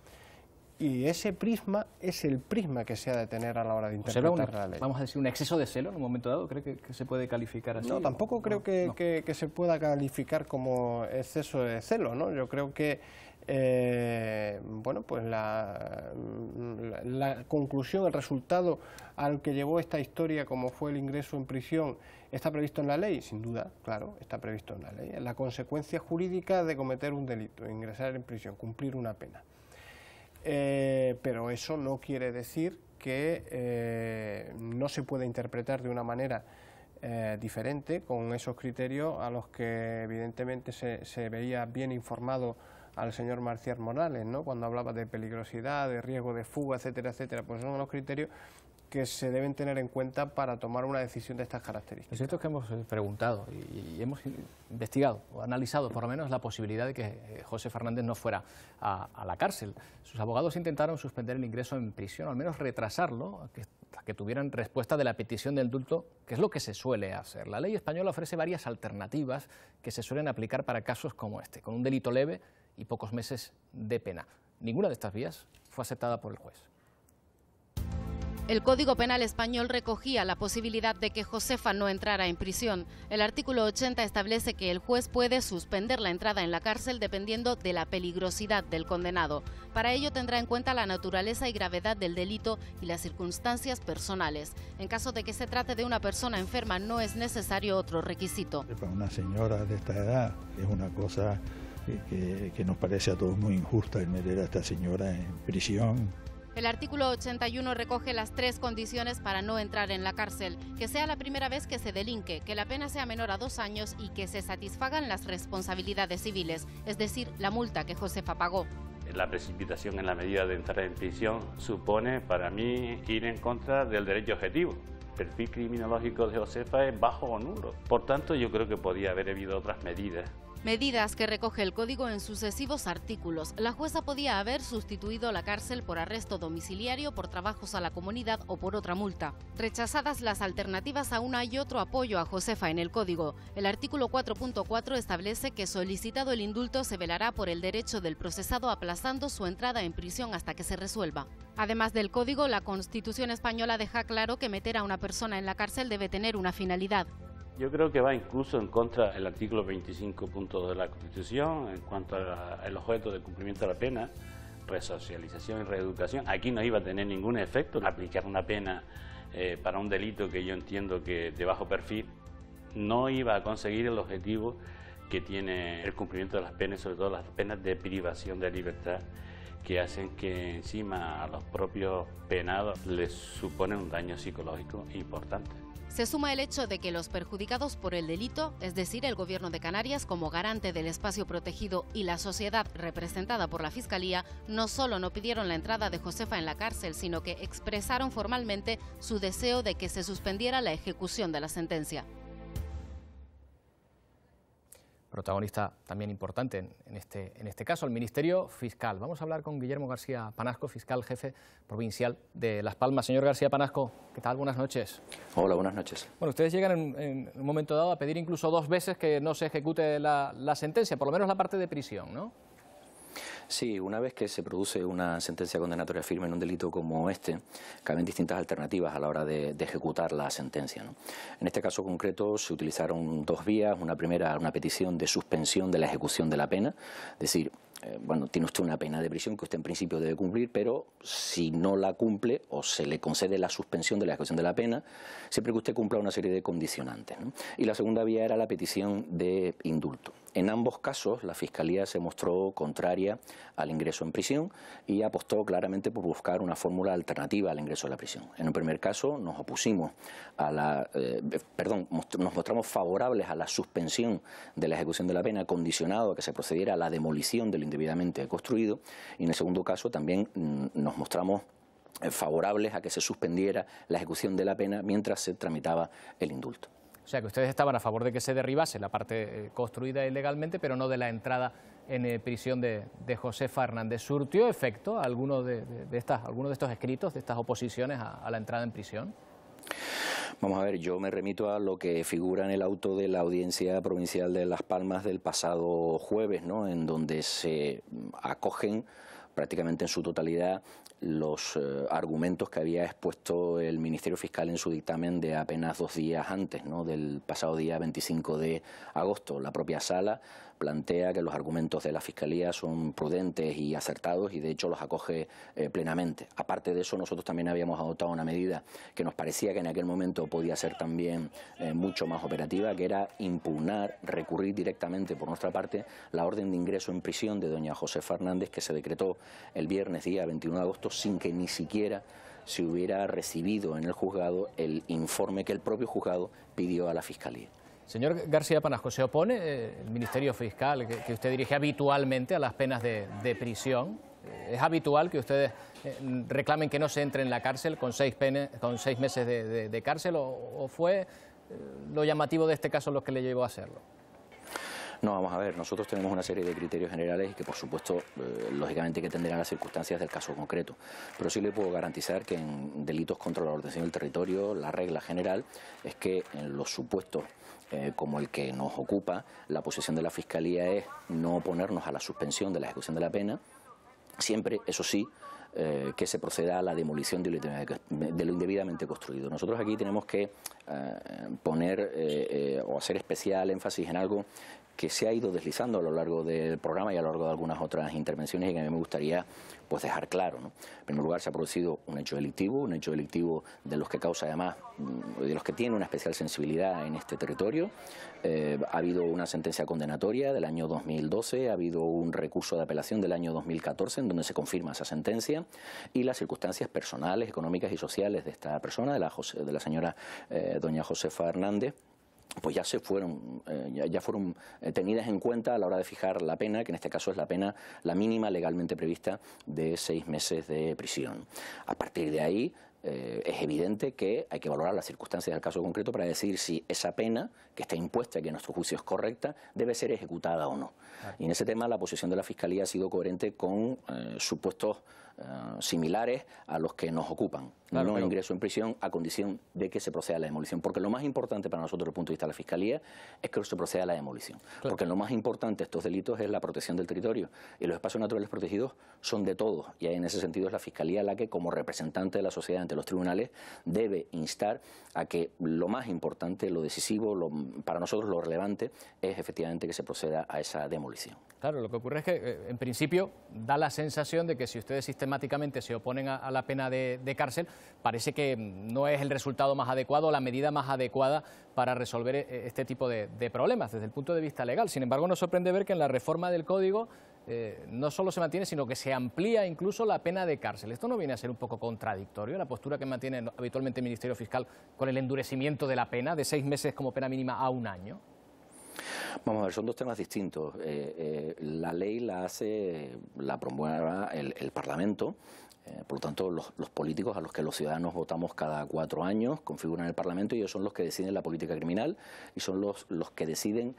Y ese prisma es el prisma que se ha de tener a la hora de interpretar la ley. Vamos a decir, un exceso de celo en un momento dado, ¿cree que se puede calificar así? No, tampoco creo que se pueda calificar como exceso de celo, ¿no? Yo creo que bueno, pues la conclusión, el resultado al que llevó esta historia, como fue el ingreso en prisión, ¿está previsto en la ley? Sin duda, claro, está previsto en la ley. Es la consecuencia jurídica de cometer un delito, ingresar en prisión, cumplir una pena. Pero eso no quiere decir que no se pueda interpretar de una manera diferente con esos criterios a los que evidentemente se veía bien informado al señor Marcial Morales, ¿no? Cuando hablaba de peligrosidad, de riesgo de fuga, etcétera, etcétera. Pues son los criterios que se deben tener en cuenta para tomar una decisión de estas características. Es cierto que hemos preguntado y hemos investigado o analizado por lo menos la posibilidad de que José Fernández no fuera a la cárcel. Sus abogados intentaron suspender el ingreso en prisión, o al menos retrasarlo, hasta que tuvieran respuesta de la petición de indulto, que es lo que se suele hacer. La ley española ofrece varias alternativas que se suelen aplicar para casos como este, con un delito leve y pocos meses de pena. Ninguna de estas vías fue aceptada por el juez. El Código Penal español recogía la posibilidad de que Josefa no entrara en prisión. El artículo 80 establece que el juez puede suspender la entrada en la cárcel dependiendo de la peligrosidad del condenado. Para ello tendrá en cuenta la naturaleza y gravedad del delito y las circunstancias personales. En caso de que se trate de una persona enferma, no es necesario otro requisito. Para una señora de esta edad es una cosa que nos parece a todos muy injusta el meter a esta señora en prisión. El artículo 81 recoge las 3 condiciones para no entrar en la cárcel: que sea la primera vez que se delinque, que la pena sea menor a 2 años y que se satisfagan las responsabilidades civiles, es decir, la multa que Josefa pagó. La precipitación en la medida de entrar en prisión supone para mí ir en contra del derecho objetivo. El perfil criminológico de Josefa es bajo o nulo. Por tanto, yo creo que podía haber habido otras medidas. Medidas que recoge el Código en sucesivos artículos. La jueza podía haber sustituido la cárcel por arresto domiciliario, por trabajos a la comunidad o por otra multa. Rechazadas las alternativas, aún hay otro apoyo a Josefa en el Código. El artículo 4.4 establece que, solicitado el indulto, se velará por el derecho del procesado aplazando su entrada en prisión hasta que se resuelva. Además del Código, la Constitución española deja claro que meter a una persona en la cárcel debe tener una finalidad. Yo creo que va incluso en contra del artículo 25.2 de la Constitución en cuanto al objeto de cumplimiento de la pena, resocialización y reeducación. Aquí no iba a tener ningún efecto aplicar una pena para un delito que yo entiendo que de bajo perfil no iba a conseguir el objetivo que tiene el cumplimiento de las penas, sobre todo las penas de privación de libertad, que hacen que encima a los propios penados les supone un daño psicológico importante. Se suma el hecho de que los perjudicados por el delito, es decir, el Gobierno de Canarias como garante del espacio protegido y la sociedad representada por la Fiscalía, no solo no pidieron la entrada de Josefa en la cárcel, sino que expresaron formalmente su deseo de que se suspendiera la ejecución de la sentencia. Protagonista también importante en este caso, el Ministerio Fiscal. Vamos a hablar con Guillermo García Panasco, fiscal jefe provincial de Las Palmas. Señor García Panasco, ¿qué tal? Buenas noches. Hola, buenas noches. Bueno, ustedes llegan en un momento dado a pedir incluso 2 veces que no se ejecute la sentencia, por lo menos la parte de prisión, ¿no? Sí, una vez que se produce una sentencia condenatoria firme en un delito como este, caben distintas alternativas a la hora de ejecutar la sentencia, ¿no? En este caso concreto se utilizaron 2 vías. Una primera, una petición de suspensión de la ejecución de la pena, es decir, bueno, tiene usted una pena de prisión que usted en principio debe cumplir, pero si no la cumple o se le concede la suspensión de la ejecución de la pena, siempre que usted cumpla una serie de condicionantes, ¿no? Y la segunda vía era la petición de indulto. En ambos casos la Fiscalía se mostró contraria al ingreso en prisión y apostó claramente por buscar una fórmula alternativa al ingreso a la prisión. En un primer caso nos opusimos a nos mostramos favorables a la suspensión de la ejecución de la pena, condicionado a que se procediera a la demolición de lo indebidamente construido, y en el segundo caso también nos mostramos favorables a que se suspendiera la ejecución de la pena mientras se tramitaba el indulto. O sea, que ustedes estaban a favor de que se derribase la parte construida ilegalmente, pero no de la entrada en prisión de Josefa Hernández. ¿Surtió efecto alguno de estos escritos, de estas oposiciones a la entrada en prisión? Vamos a ver, yo me remito a lo que figura en el auto de la Audiencia Provincial de Las Palmas del pasado jueves, ¿no?, en donde se acogen prácticamente en su totalidad los argumentos que había expuesto el Ministerio Fiscal en su dictamen de apenas 2 días antes, ¿no?, del pasado día 25 de agosto. La propia Sala plantea que los argumentos de la Fiscalía son prudentes y acertados y de hecho los acoge plenamente. Aparte de eso, nosotros también habíamos adoptado una medida que nos parecía que en aquel momento podía ser también mucho más operativa, que era impugnar, recurrir directamente por nuestra parte la orden de ingreso en prisión de doña Josefa Hernández, que se decretó el viernes día 21 de agosto sin que ni siquiera se hubiera recibido en el juzgado el informe que el propio juzgado pidió a la Fiscalía. Señor García Panasco, ¿se opone el Ministerio Fiscal que usted dirige habitualmente a las penas de prisión? ¿Es habitual que ustedes reclamen que no se entre en la cárcel con 6 meses de cárcel o fue lo llamativo de este caso lo que le llevó a hacerlo? No, vamos a ver, nosotros tenemos una serie de criterios generales y que por supuesto, lógicamente hay que atender a las circunstancias del caso concreto, pero sí le puedo garantizar que en delitos contra la ordenación del territorio la regla general es que en los supuestos como el que nos ocupa, la posición de la Fiscalía es no oponernos a la suspensión de la ejecución de la pena, siempre, eso sí, que se proceda a la demolición de lo indebidamente construido. Nosotros aquí tenemos que poner o hacer especial énfasis en algo que se ha ido deslizando a lo largo del programa y a lo largo de algunas otras intervenciones y que a mí me gustaría pues dejar claro, ¿no? En primer lugar, se ha producido un hecho delictivo de los que causa además, de los que tiene una especial sensibilidad en este territorio. Ha habido una sentencia condenatoria del año 2012, ha habido un recurso de apelación del año 2014 en donde se confirma esa sentencia y las circunstancias personales, económicas y sociales de esta persona, de la señora doña Josefa Hernández, pues ya fueron tenidas en cuenta a la hora de fijar la pena, que en este caso es la mínima legalmente prevista de 6 meses de prisión. A partir de ahí es evidente que hay que valorar las circunstancias del caso concreto para decir si esa pena que está impuesta y que en nuestro juicio es correcta debe ser ejecutada o no. Claro. Y en ese tema la posición de la Fiscalía ha sido coherente con supuestos similares a los que nos ocupan. Claro, no ingreso en prisión a condición de que se proceda a la demolición. Porque lo más importante para nosotros desde el punto de vista de la Fiscalía es que se proceda a la demolición. Claro. Porque lo más importante de estos delitos es la protección del territorio. Y los espacios naturales protegidos son de todos. Y en ese sentido es la Fiscalía la que, como representante de la sociedad ante ante los tribunales, debe instar a que lo más importante, lo decisivo, para nosotros lo relevante, es efectivamente que se proceda a esa demolición. Claro, lo que ocurre es que, en principio, da la sensación de que si ustedes sistemáticamente se oponen a la pena de cárcel, parece que no es el resultado más adecuado, la medida más adecuada para resolver este tipo de problemas desde el punto de vista legal. Sin embargo, nos sorprende ver que en la reforma del Código no solo se mantiene, sino que se amplía incluso la pena de cárcel. ¿Esto no viene a ser un poco contradictorio, la postura que mantiene habitualmente el Ministerio Fiscal con el endurecimiento de la pena, de 6 meses como pena mínima a 1 año? Vamos a ver, son dos temas distintos. La ley la promueve el Parlamento. Por lo tanto, los políticos a los que los ciudadanos votamos cada 4 años configuran el Parlamento y ellos son los que deciden la política criminal y son los que deciden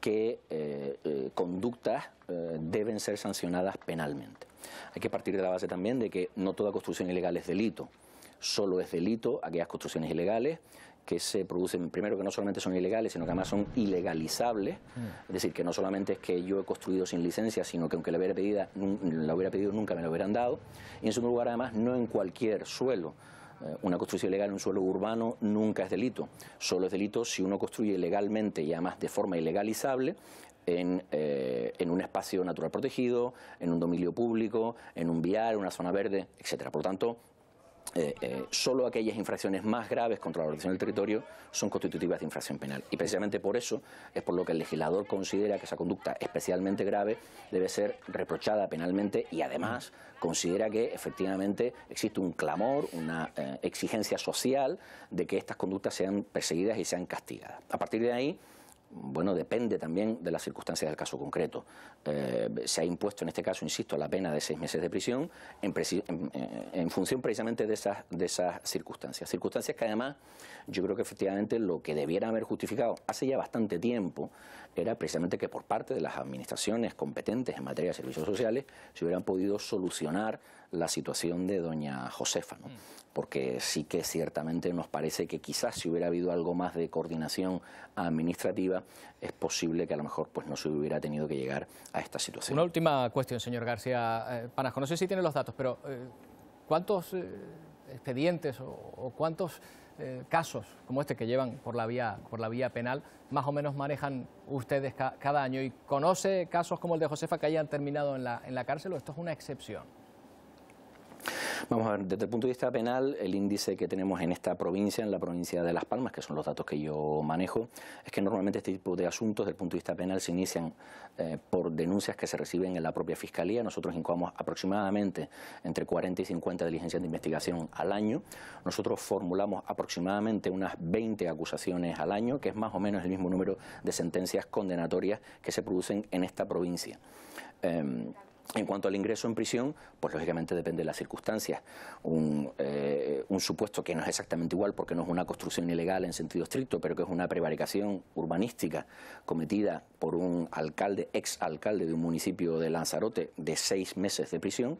qué conductas deben ser sancionadas penalmente. Hay que partir de la base también de que no toda construcción ilegal es delito. Solo es delito aquellas construcciones ilegales que se producen, primero, que no solamente son ilegales, sino que además son ilegalizables, es decir, que no solamente es que yo he construido sin licencia, sino que aunque la hubiera pedido nunca me lo hubieran dado, y en segundo lugar, además, no en cualquier suelo. Una construcción ilegal en un suelo urbano nunca es delito, solo es delito si uno construye ilegalmente y además de forma ilegalizable en un espacio natural protegido, en un dominio público, en un vial, en una zona verde, etcétera. Por lo tanto, solo aquellas infracciones más graves contra la ordenación del territorio son constitutivas de infracción penal. Y precisamente por eso es por lo que el legislador considera que esa conducta especialmente grave debe ser reprochada penalmente y además considera que efectivamente existe un clamor, una exigencia social de que estas conductas sean perseguidas y sean castigadas. A partir de ahí, bueno, depende también de las circunstancias del caso concreto. Se ha impuesto en este caso, insisto, la pena de 6 meses de prisión en función precisamente de esas circunstancias. Circunstancias que además yo creo que efectivamente lo que debiera haber justificado hace ya bastante tiempo era precisamente que por parte de las administraciones competentes en materia de servicios sociales se hubieran podido solucionar la situación de doña Josefa, ¿no? Porque sí que ciertamente nos parece que quizás si hubiera habido algo más de coordinación administrativa, es posible que a lo mejor pues no se hubiera tenido que llegar a esta situación. Una última cuestión, señor García Panasco, no sé si tiene los datos, pero ¿cuántos expedientes o cuántos casos como este que llevan por la vía penal más o menos manejan ustedes cada año? ¿Y conoce casos como el de Josefa que hayan terminado en la cárcel o esto es una excepción? Vamos a ver, desde el punto de vista penal, el índice que tenemos en esta provincia, en la provincia de Las Palmas, que son los datos que yo manejo, es que normalmente este tipo de asuntos, desde el punto de vista penal, se inician por denuncias que se reciben en la propia Fiscalía. Nosotros incoamos aproximadamente entre 40 y 50 diligencias de investigación al año. Nosotros formulamos aproximadamente unas 20 acusaciones al año, que es más o menos el mismo número de sentencias condenatorias que se producen en esta provincia. En cuanto al ingreso en prisión, pues lógicamente depende de las circunstancias. Un supuesto que no es exactamente igual porque no es una construcción ilegal en sentido estricto, pero que es una prevaricación urbanística cometida por un alcalde, exalcalde de un municipio de Lanzarote, de 6 meses de prisión,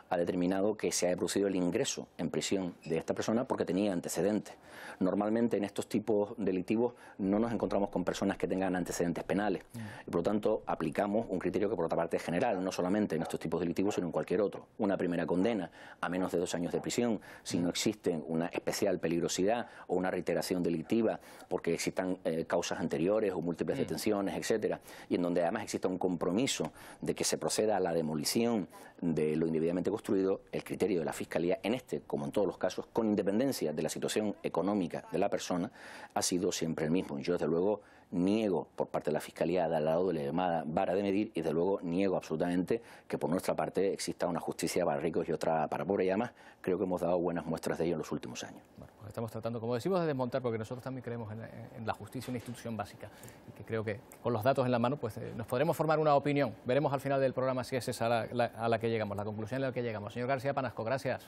ha determinado que se ha producido el ingreso en prisión de esta persona porque tenía antecedentes. Normalmente en estos tipos delictivos no nos encontramos con personas que tengan antecedentes penales y por lo tanto aplicamos un criterio que por otra parte es general, no solamente en estos tipos delictivos sino en cualquier otro. Una primera condena a menos de 2 años de prisión si no existe una especial peligrosidad o una reiteración delictiva porque existan causas anteriores o múltiples detenciones, etcétera, y en donde además exista un compromiso de que se proceda a la demolición de lo indebidamente construido. El criterio de la Fiscalía, en este como en todos los casos, con independencia de la situación económica de la persona, ha sido siempre el mismo. Yo desde luego niego por parte de la Fiscalía al lado de la llamada vara de medir y desde luego niego absolutamente que por nuestra parte exista una justicia para ricos y otra para pobres y además creo que hemos dado buenas muestras de ello en los últimos años. Bueno, pues estamos tratando, como decimos, de desmontar porque nosotros también creemos en la justicia, una institución básica y que creo que con los datos en la mano pues nos podremos formar una opinión. Veremos al final del programa si es esa a la que llegamos, la conclusión a la que llegamos. Señor García Panasco, gracias.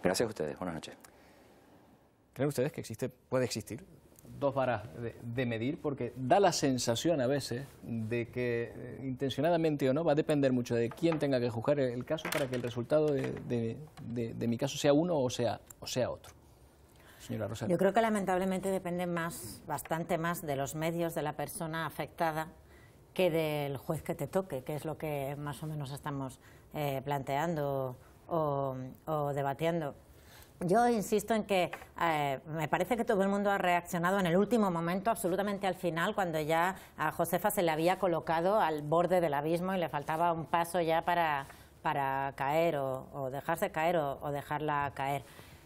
Gracias a ustedes, buenas noches. ¿Creen ustedes que puede existir 2 varas de medir? Porque da la sensación a veces de que intencionadamente o no va a depender mucho de quién tenga que juzgar el caso para que el resultado de mi caso sea uno o sea otro. Señora Rosario. Yo creo que lamentablemente depende bastante más de los medios de la persona afectada que del juez que te toque, que es lo que más o menos estamos planteando o debatiendo. Yo insisto en que me parece que todo el mundo ha reaccionado en el último momento, absolutamente al final, cuando ya a Josefa se le había colocado al borde del abismo y le faltaba un paso ya para caer o dejarse caer o dejarla caer.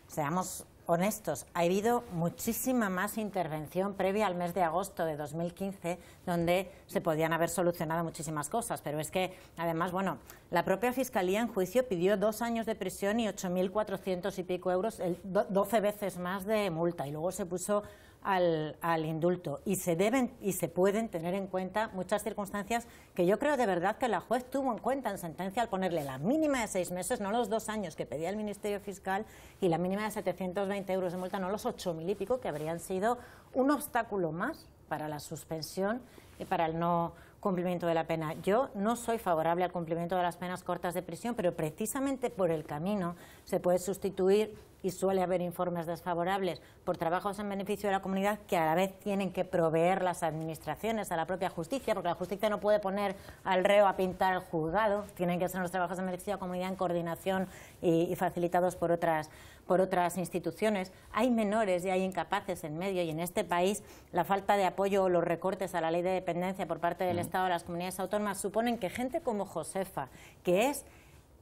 Seamos honestos, ha habido muchísima más intervención previa al mes de agosto de 2015, donde se podían haber solucionado muchísimas cosas, pero es que, además, bueno, la propia Fiscalía en juicio pidió 2 años de prisión y 8.400 y pico euros, 12 veces más de multa, y luego se puso al indulto, y se deben y se pueden tener en cuenta muchas circunstancias que yo creo de verdad que la juez tuvo en cuenta en sentencia al ponerle la mínima de 6 meses, no los 2 años que pedía el Ministerio Fiscal, y la mínima de 720 euros de multa, no los 8.000 y pico, que habrían sido un obstáculo más para la suspensión y para el no cumplimiento de la pena. Yo no soy favorable al cumplimiento de las penas cortas de prisión, pero precisamente por el camino se puede sustituir, y suele haber informes desfavorables, por trabajos en beneficio de la comunidad que a la vez tienen que proveer las administraciones a la propia justicia, porque la justicia no puede poner al reo a pintar el juzgado, tienen que ser los trabajos en beneficio de la comunidad en coordinación y facilitados por otras instituciones. Hay menores y hay incapaces en medio, y en este país la falta de apoyo o los recortes a la ley de dependencia por parte del Estado de las comunidades autónomas suponen que gente como Josefa, que es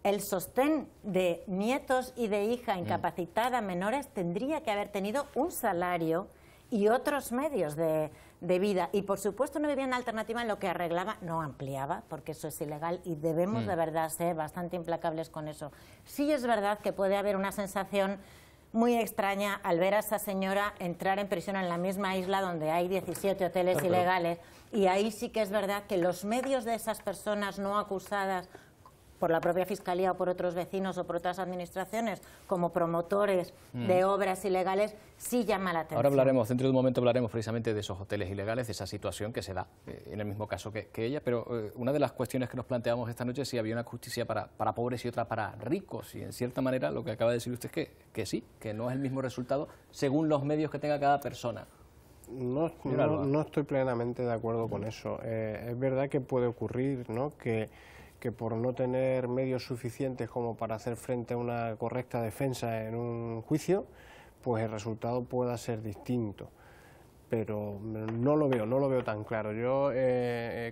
el sostén de nietos y de hija incapacitada, menores, tendría que haber tenido un salario y otros medios de vida. Y, por supuesto, una vivienda alternativa en lo que arreglaba no ampliaba, porque eso es ilegal, y debemos de verdad ser bastante implacables con eso. Sí es verdad que puede haber una sensación muy extraña al ver a esa señora entrar en prisión en la misma isla donde hay 17 hoteles ilegales, y ahí sí que es verdad que los medios de esas personas no acusadas por la propia Fiscalía o por otros vecinos o por otras administraciones, como promotores de obras ilegales, sí llama la atención. Ahora hablaremos, dentro de un momento hablaremos precisamente de esos hoteles ilegales, de esa situación que se da en el mismo caso que ella, pero una de las cuestiones que nos planteamos esta noche es si había una justicia para pobres y otra para ricos, y en cierta manera lo que acaba de decir usted es que sí, que no es el mismo resultado según los medios que tenga cada persona. No estoy plenamente de acuerdo con eso. Es verdad que puede ocurrir, ¿no?, que por no tener medios suficientes como para hacer frente a una correcta defensa en un juicio, pues el resultado pueda ser distinto. Pero no lo veo tan claro. Yo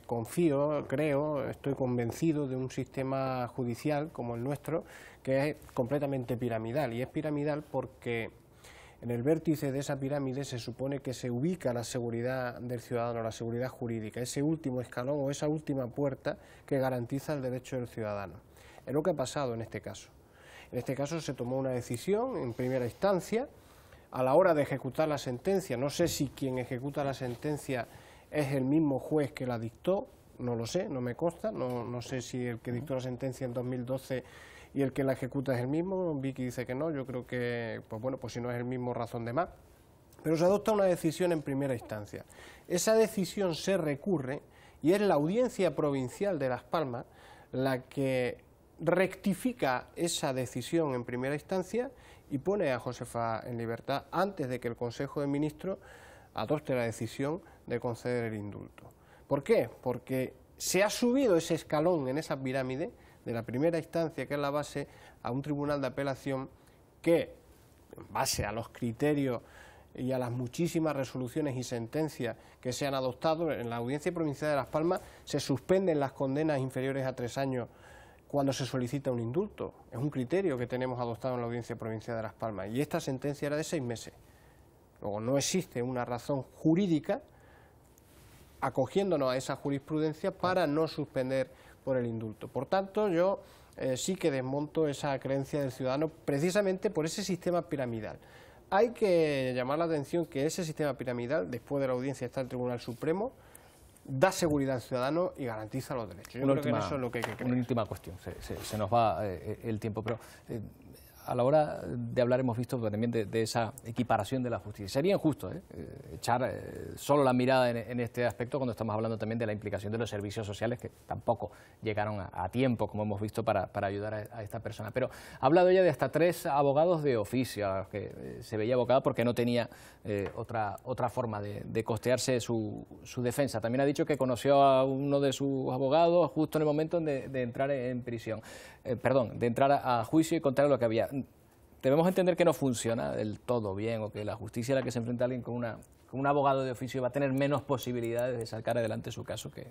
confío, creo, estoy convencido de un sistema judicial como el nuestro, que es completamente piramidal. Y es piramidal porque en el vértice de esa pirámide se supone que se ubica la seguridad del ciudadano, la seguridad jurídica, ese último escalón o esa última puerta que garantiza el derecho del ciudadano. Es lo que ha pasado en este caso. En este caso se tomó una decisión en primera instancia. A la hora de ejecutar la sentencia, no sé si quien ejecuta la sentencia es el mismo juez que la dictó, no lo sé, no me consta, no sé si el que dictó la sentencia en 2012 y el que la ejecuta es el mismo. Vicky dice que no, yo creo que, pues bueno, pues si no es el mismo, razón de más. Pero se adopta una decisión en primera instancia. Esa decisión se recurre y es la Audiencia Provincial de Las Palmas la que rectifica esa decisión en primera instancia y pone a Josefa en libertad antes de que el Consejo de Ministros adopte la decisión de conceder el indulto. ¿Por qué? Porque se ha subido ese escalón en esa pirámide de la primera instancia, que es la base, a un tribunal de apelación que, en base a los criterios y a las muchísimas resoluciones y sentencias que se han adoptado en la Audiencia Provincial de Las Palmas, se suspenden las condenas inferiores a 3 años cuando se solicita un indulto. Es un criterio que tenemos adoptado en la Audiencia Provincial de Las Palmas, y esta sentencia era de 6 meses. Luego, no existe una razón jurídica acogiéndonos a esa jurisprudencia para no suspender por el indulto. Por tanto, yo sí que desmonto esa creencia del ciudadano precisamente por ese sistema piramidal. Hay que llamar la atención que ese sistema piramidal, después de la audiencia está el Tribunal Supremo, da seguridad al ciudadano y garantiza los derechos. Yo creo que eso es lo que hay que creer. Una última cuestión, se nos va el tiempo, pero a la hora de hablar hemos visto también de esa equiparación de la justicia. Sería injusto echar solo la mirada en este aspecto cuando estamos hablando también de la implicación de los servicios sociales, que tampoco llegaron a tiempo, como hemos visto, para ayudar a esta persona. Pero ha hablado ella de hasta 3 abogados de oficio, a los que se veía abocada porque no tenía otra forma de costearse su defensa. También ha dicho que conoció a uno de sus abogados justo en el momento de entrar en prisión, de entrar a juicio y contar lo que había. debemos entender que no funciona del todo bien, o que la justicia a la que se enfrenta alguien con un abogado de oficio va a tener menos posibilidades de sacar adelante su caso que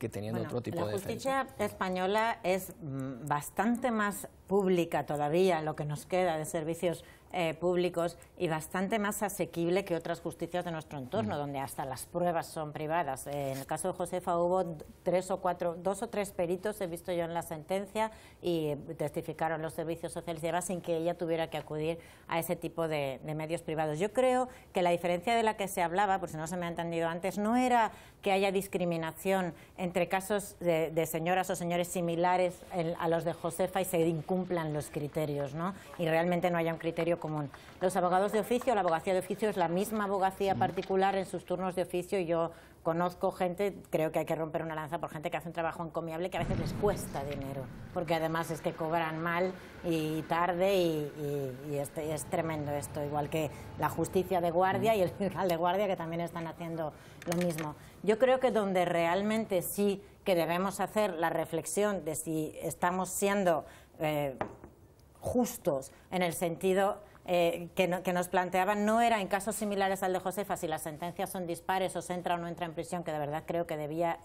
teniendo otro tipo de defensa. La justicia española es bastante más pública todavía, lo que nos queda de servicios públicos, y bastante más asequible que otras justicias de nuestro entorno, donde hasta las pruebas son privadas. En el caso de Josefa hubo 2 o 3 peritos, he visto yo en la sentencia, y testificaron los servicios sociales y demás sin que ella tuviera que acudir a ese tipo de medios privados. Yo creo que la diferencia de la que se hablaba, por si no se me ha entendido antes, no era que haya discriminación entre casos de señoras o señores similares a los de Josefa y se incumplan los criterios, ¿no? Y realmente no haya un criterio común. Los abogados de oficio, la abogacía de oficio es la misma abogacía particular en sus turnos de oficio, y yo conozco gente, creo que hay que romper una lanza por gente que hace un trabajo encomiable que a veces les cuesta dinero, porque además es que cobran mal y tarde, y es tremendo esto, igual que la justicia de guardia y el tribunal de guardia, que también están haciendo lo mismo. Yo creo que donde realmente sí que debemos hacer la reflexión de si estamos siendo justos en el sentido que nos planteaban, no era en casos similares al de Josefa, si las sentencias son dispares o se entra o no entra en prisión, que de verdad creo que debía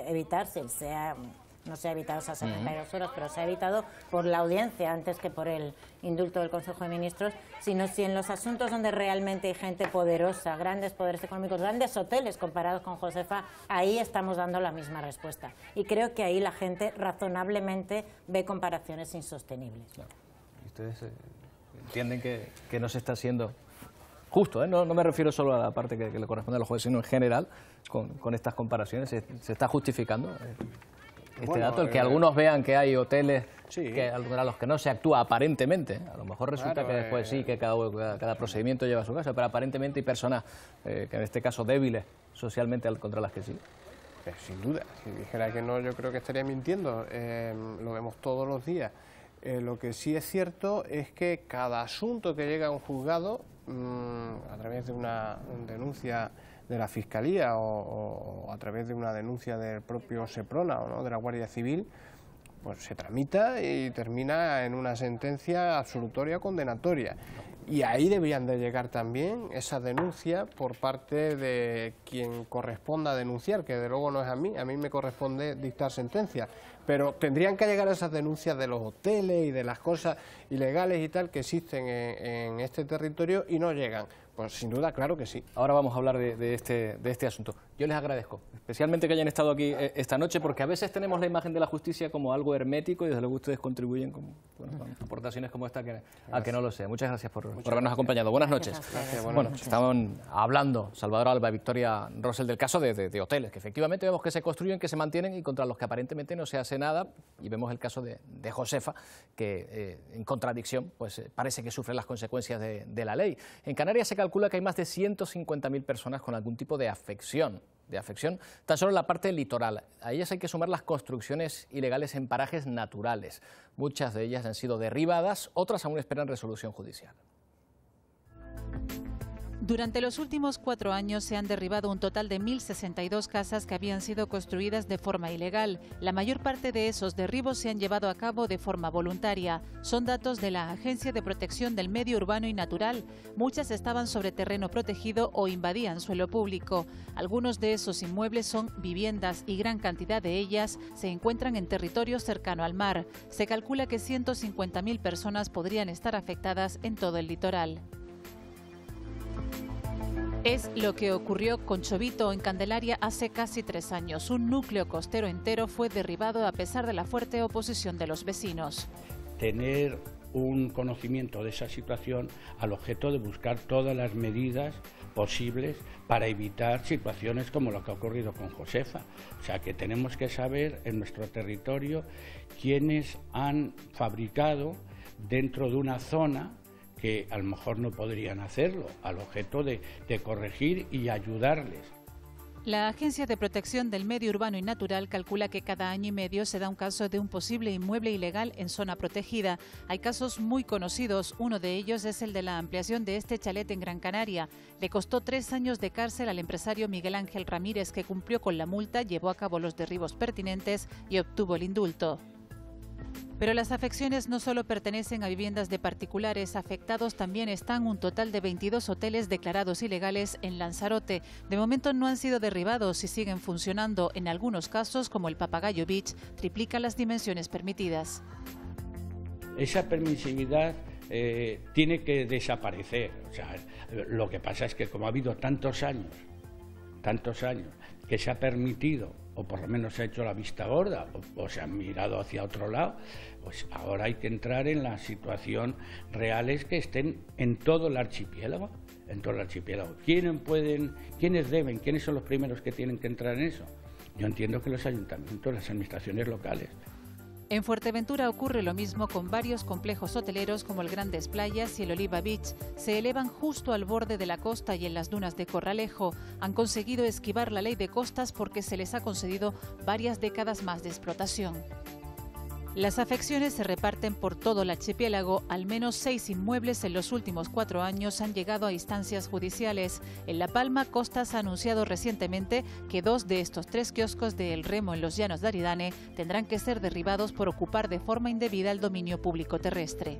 evitarse, no se ha evitado esas 72 horas, pero se ha evitado por la audiencia antes que por el indulto del Consejo de Ministros, sino si en los asuntos donde realmente hay gente poderosa, grandes poderes económicos, grandes hoteles comparados con Josefa, ahí estamos dando la misma respuesta. Y creo que ahí la gente razonablemente ve comparaciones insostenibles. Claro. Ustedes entienden que no se está haciendo justo, ¿eh? No me refiero solo a la parte que le corresponde a los jueces, sino en general, con estas comparaciones, se está justificando este dato, el que algunos vean que hay hoteles a los que no se actúa aparentemente. A lo mejor resulta que después sí, que cada procedimiento lleva a su casa, pero aparentemente hay personas, que en este caso débiles socialmente, contra las que sí. Sin duda, si dijera que no, yo creo que estaría mintiendo. Lo vemos todos los días. Lo que sí es cierto es que cada asunto que llega a un juzgado, a través de una denuncia de la Fiscalía o a través de una denuncia del propio Seprona o de la Guardia Civil, pues se tramita y termina en una sentencia absolutoria o condenatoria. Y ahí debían de llegar también esas denuncias por parte de quien corresponda denunciar, que de luego no es a mí me corresponde dictar sentencia, pero tendrían que llegar esas denuncias de los hoteles y de las cosas ilegales y tal que existen en este territorio y no llegan. Pues sin duda, claro que sí. Ahora vamos a hablar de este asunto. Yo les agradezco, especialmente que hayan estado aquí esta noche, porque a veces tenemos la imagen de la justicia como algo hermético y desde luego ustedes contribuyen con aportaciones como esta a que no lo sea. Muchas gracias por habernos acompañado. Buenas noches. Bueno, estaban hablando Salvador Alba y Victoria Rosell del caso de hoteles, que efectivamente vemos que se construyen, que se mantienen y contra los que aparentemente no se hace nada, y vemos el caso de Josefa, que en contradicción pues parece que sufre las consecuencias de la ley. En Canarias se calcula que hay más de 150.000 personas con algún tipo de afección tan solo en la parte litoral. A ellas hay que sumar las construcciones ilegales en parajes naturales. Muchas de ellas han sido derribadas, otras aún esperan resolución judicial. Durante los últimos 4 años se han derribado un total de 1.062 casas que habían sido construidas de forma ilegal. La mayor parte de esos derribos se han llevado a cabo de forma voluntaria. Son datos de la Agencia de Protección del Medio Urbano y Natural. Muchas estaban sobre terreno protegido o invadían suelo público. Algunos de esos inmuebles son viviendas y gran cantidad de ellas se encuentran en territorio cercano al mar. Se calcula que 150.000 personas podrían estar afectadas en todo el litoral. Es lo que ocurrió con Chovito, en Candelaria, hace casi 3 años. Un núcleo costero entero fue derribado a pesar de la fuerte oposición de los vecinos. Tener un conocimiento de esa situación al objeto de buscar todas las medidas posibles para evitar situaciones como lo que ha ocurrido con Josefa. O sea, que tenemos que saber en nuestro territorio quiénes han fabricado dentro de una zona que a lo mejor no podrían hacerlo, al objeto de corregir y ayudarles. La Agencia de Protección del Medio Urbano y Natural calcula que cada año y medio se da un caso de un posible inmueble ilegal en zona protegida. Hay casos muy conocidos, uno de ellos es el de la ampliación de este chalet en Gran Canaria. Le costó 3 años de cárcel al empresario Miguel Ángel Ramírez, que cumplió con la multa, llevó a cabo los derribos pertinentes y obtuvo el indulto. Pero las afecciones no solo pertenecen a viviendas de particulares, afectados también están un total de 22 hoteles declarados ilegales en Lanzarote. De momento no han sido derribados y siguen funcionando. En algunos casos, como el Papagayo Beach, triplica las dimensiones permitidas. Esa permisividad tiene que desaparecer. O sea, lo que pasa es que como ha habido tantos años que se ha permitido, o por lo menos se ha hecho la vista gorda, o se han mirado hacia otro lado, pues ahora hay que entrar en la situación reales que estén en todo el archipiélago. ¿Quiénes deben? ¿Quiénes son los primeros que tienen que entrar en eso? Yo entiendo que los ayuntamientos, las administraciones locales. En Fuerteventura ocurre lo mismo con varios complejos hoteleros como el Grandes Playas y el Oliva Beach. Se elevan justo al borde de la costa y en las dunas de Corralejo. Han conseguido esquivar la ley de costas porque se les ha concedido varias décadas más de explotación. Las afecciones se reparten por todo el archipiélago. Al menos 6 inmuebles en los últimos 4 años han llegado a instancias judiciales. En La Palma, Costas ha anunciado recientemente que 2 de estos 3 kioscos de El Remo en los llanos de Aridane tendrán que ser derribados por ocupar de forma indebida el dominio público terrestre.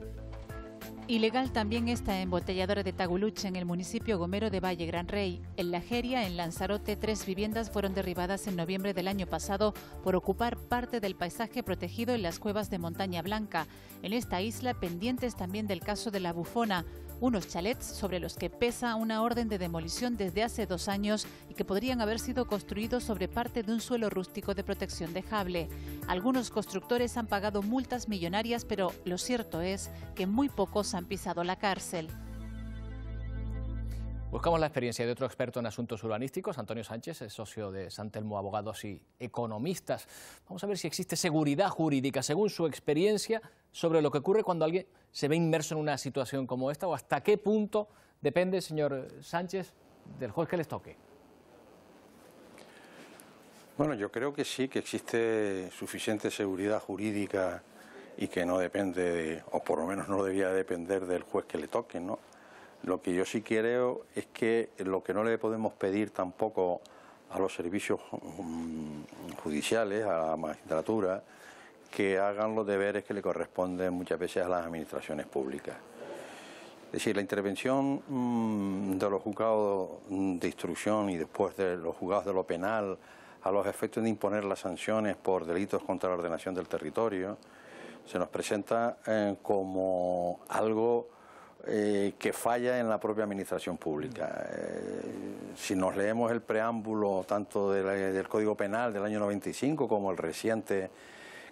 Ilegal también esta embotelladora de Taguluche en el municipio gomero de Valle Gran Rey. En La Jeria, en Lanzarote, 3 viviendas fueron derribadas en noviembre del año pasado por ocupar parte del paisaje protegido en las cuevas de Montaña Blanca. En esta isla, pendientes también del caso de La Bufona, unos chalets sobre los que pesa una orden de demolición desde hace 2 años y que podrían haber sido construidos sobre parte de un suelo rústico de protección dejable. Algunos constructores han pagado multas millonarias, pero lo cierto es que muy pocos han pisado la cárcel. Buscamos la experiencia de otro experto en asuntos urbanísticos, Antonio Sánchez, es socio de San Telmo Abogados y Economistas. Vamos a ver si existe seguridad jurídica, según su experiencia, sobre lo que ocurre cuando alguien se ve inmerso en una situación como esta, o hasta qué punto depende, señor Sánchez, del juez que les toque. Bueno, yo creo que sí, que existe suficiente seguridad jurídica y que no depende, o por lo menos no debería depender del juez que le toque, ¿no? Lo que yo sí creo es que lo que no le podemos pedir tampoco a los servicios judiciales, a la magistratura, que hagan los deberes que le corresponden muchas veces a las administraciones públicas. Es decir, la intervención de los juzgados de instrucción y después de los juzgados de lo penal a los efectos de imponer las sanciones por delitos contra la ordenación del territorio se nos presenta como algo que falla en la propia administración pública. Si nos leemos el preámbulo tanto del Código Penal del año 95 como el reciente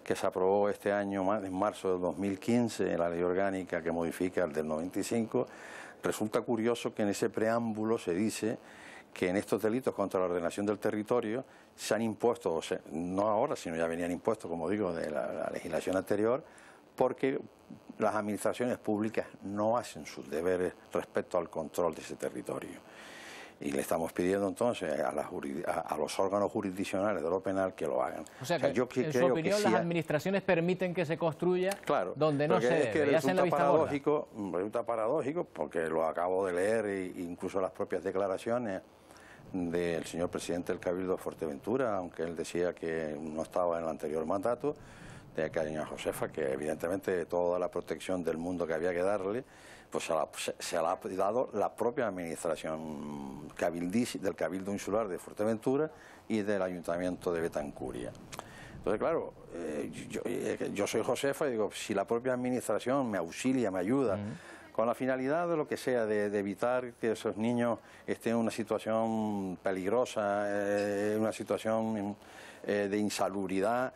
que se aprobó este año en marzo del 2015, la ley orgánica que modifica el del 95, resulta curioso que en ese preámbulo se dice que en estos delitos contra la ordenación del territorio se han impuesto, o sea, no ahora, sino ya venían impuestos, como digo, de la legislación anterior, porque las administraciones públicas no hacen sus deberes respecto al control de ese territorio. Y le estamos pidiendo entonces a los órganos jurisdiccionales de lo penal que lo hagan. O sea, que yo en su opinión las administraciones permiten que se construya donde no se debe. Es que resulta paradójico, porque lo acabo de leer e incluso las propias declaraciones del señor presidente del Cabildo de Fuerteventura, aunque él decía que no estaba en el anterior mandato, de que doña Josefa, que evidentemente toda la protección del mundo que había que darle, pues se la ha dado la propia administración del Cabildo Insular de Fuerteventura y del Ayuntamiento de Betancuria. Entonces, claro, yo soy Josefa y digo, si la propia administración me auxilia, me ayuda, con la finalidad de lo que sea, de evitar que esos niños estén en una situación peligrosa, una situación de insalubridad,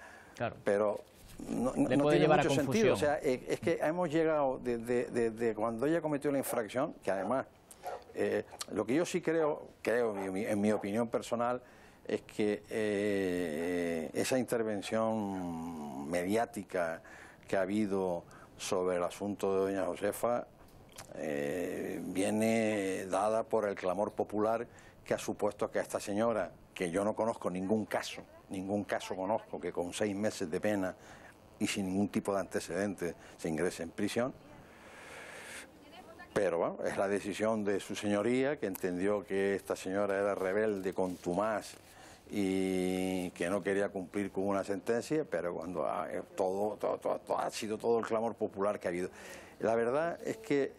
pero no tiene mucho sentido. O sea, es que hemos llegado desde cuando ella cometió la infracción, que además, lo que yo sí creo en mi opinión personal, es que esa intervención mediática que ha habido sobre el asunto de doña Josefa viene dada por el clamor popular que ha supuesto que a esta señora, que yo no conozco ningún caso conozco que con 6 meses de pena y sin ningún tipo de antecedentes se ingrese en prisión, pero bueno, es la decisión de su señoría, que entendió que esta señora era rebelde, contumaz y que no quería cumplir con una sentencia, pero cuando ha sido todo el clamor popular que ha habido. La verdad es que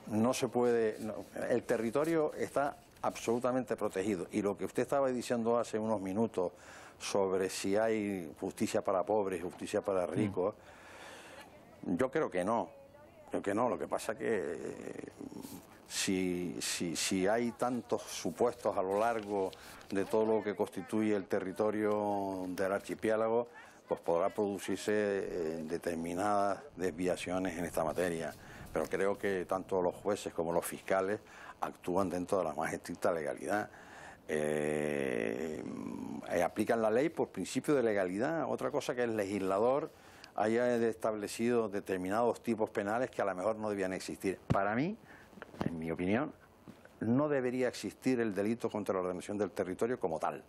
no se puede, el territorio está absolutamente protegido, y lo que usted estaba diciendo hace unos minutos sobre si hay justicia para pobres, justicia para ricos, yo creo que no, lo que pasa que si hay tantos supuestos a lo largo de todo lo que constituye el territorio del archipiélago, pues podrá producirse determinadas desviaciones en esta materia. Pero creo que tanto los jueces como los fiscales actúan dentro de la más estricta legalidad. Aplican la ley por principio de legalidad. Otra cosa que el legislador haya establecido determinados tipos penales que a lo mejor no debían existir. Para mí, en mi opinión, no debería existir el delito contra la ordenación del territorio como tal.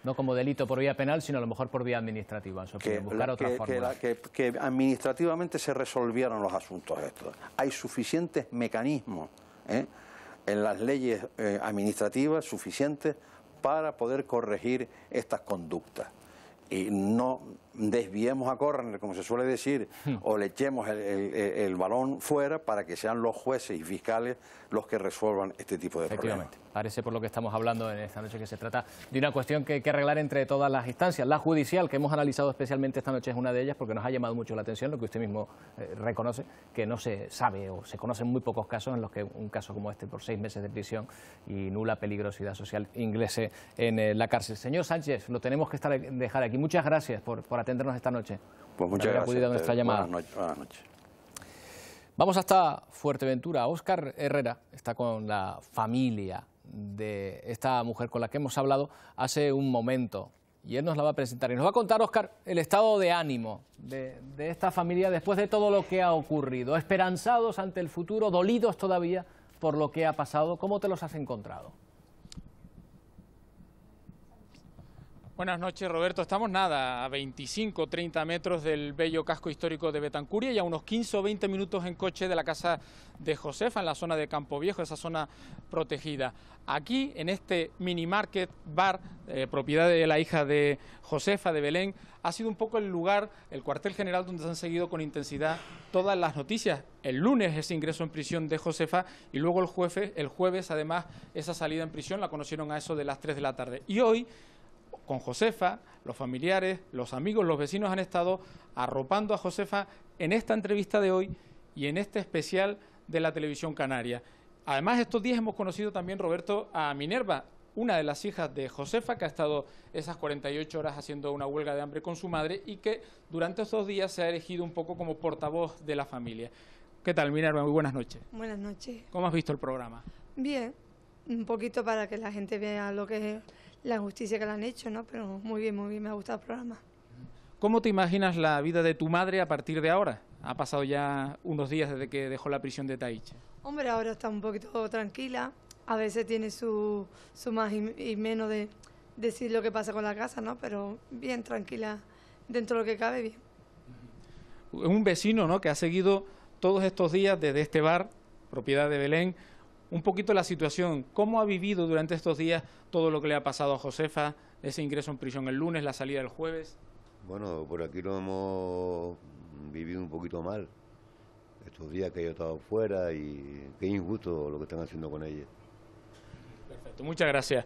No como delito por vía penal, sino a lo mejor por vía administrativa, buscar otra fórmula. Que administrativamente se resolvieran los asuntos estos. Hay suficientes mecanismos en las leyes administrativas suficientes para poder corregir estas conductas. Y no desviemos a córner, como se suele decir, o le echemos el balón fuera para que sean los jueces y fiscales los que resuelvan este tipo de problemas. Parece por lo que estamos hablando en esta noche que se trata de una cuestión que hay que arreglar entre todas las instancias. La judicial, que hemos analizado especialmente esta noche, es una de ellas porque nos ha llamado mucho la atención lo que usted mismo reconoce, que no se sabe o se conocen muy pocos casos en los que un caso como este, por 6 meses de prisión y nula peligrosidad social, ingrese en la cárcel. Señor Sánchez, lo tenemos que dejar aquí. Muchas gracias por atendernos esta noche. Pues muchas gracias. Acudido a nuestra llamada. Buenas noches. Vamos hasta Fuerteventura. Óscar Herrera está con la familia de esta mujer con la que hemos hablado hace un momento y él nos la va a presentar y nos va a contar, Óscar, el estado de ánimo de esta familia después de todo lo que ha ocurrido, esperanzados ante el futuro, dolidos todavía por lo que ha pasado. ¿Cómo te los has encontrado? Buenas noches, Roberto. Estamos a 25 o 30 metros del bello casco histórico de Betancuria y a unos 15 o 20 minutos en coche de la casa de Josefa, en la zona de Campo Viejo, esa zona protegida. Aquí, en este mini market bar, propiedad de la hija de Josefa, de Belén, ha sido un poco el lugar, el cuartel general donde se han seguido con intensidad todas las noticias. El lunes ese ingreso en prisión de Josefa y luego el jueves, además, esa salida en prisión la conocieron a eso de las 3 de la tarde. Y hoy, con Josefa, los familiares, los amigos, los vecinos han estado arropando a Josefa en esta entrevista de hoy y en este especial de la televisión canaria. Además, estos días hemos conocido también, Roberto, a Minerva, una de las hijas de Josefa, que ha estado esas 48 horas haciendo una huelga de hambre con su madre y que durante estos días se ha elegido un poco como portavoz de la familia. ¿Qué tal, Minerva? Muy buenas noches. Buenas noches. ¿Cómo has visto el programa? Bien, un poquito para que la gente vea lo que es la justicia que le han hecho, ¿no? Pero muy bien, me ha gustado el programa. ¿Cómo te imaginas la vida de tu madre a partir de ahora? Ha pasado ya unos días desde que dejó la prisión de Taiche. Hombre, ahora está un poquito tranquila. A veces tiene su más y menos de decir lo que pasa con la casa, ¿no? Pero bien tranquila, dentro de lo que cabe, bien. Un vecino, ¿no?, que ha seguido todos estos días desde este bar, propiedad de Belén, un poquito la situación. ¿Cómo ha vivido durante estos días todo lo que le ha pasado a Josefa, ese ingreso en prisión el lunes, la salida el jueves? Bueno, por aquí lo hemos vivido un poquito mal. Estos días que yo he estado fuera y qué injusto lo que están haciendo con ella. Perfecto, muchas gracias.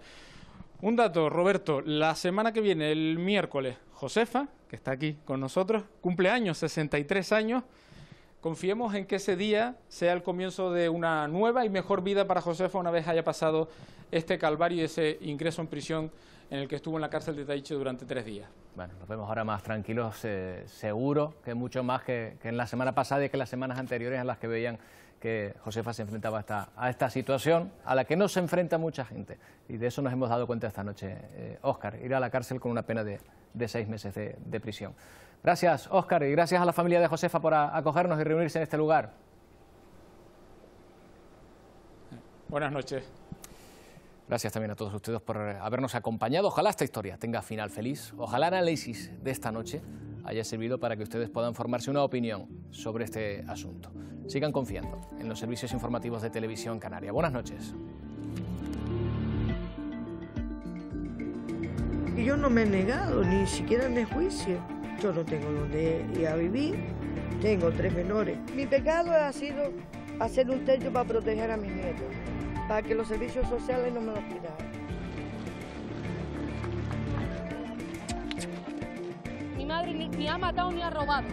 Un dato, Roberto, la semana que viene, el miércoles, Josefa, que está aquí con nosotros, cumple años, 63 años. Confiemos en que ese día sea el comienzo de una nueva y mejor vida para Josefa una vez haya pasado este calvario y ese ingreso en prisión en el que estuvo en la cárcel de Taiche durante 3 días. Bueno, nos vemos ahora más tranquilos, seguro que mucho más que en la semana pasada y que las semanas anteriores en las que veían que Josefa se enfrentaba a esta situación a la que no se enfrenta mucha gente. Y de eso nos hemos dado cuenta esta noche. Óscar, ir a la cárcel con una pena de 6 meses de prisión. Gracias, Óscar, y gracias a la familia de Josefa por acogernos y reunirse en este lugar. Buenas noches. Gracias también a todos ustedes por habernos acompañado. Ojalá esta historia tenga final feliz. Ojalá el análisis de esta noche haya servido para que ustedes puedan formarse una opinión sobre este asunto. Sigan confiando en los servicios informativos de Televisión Canaria. Buenas noches. yo no me he negado, ni siquiera en el juicio. Yo no tengo donde ir a vivir, tengo 3 menores. Mi pecado ha sido hacer un techo para proteger a mis nietos, para que los servicios sociales no me los quitaran. Mi madre ni ha matado ni ha robado.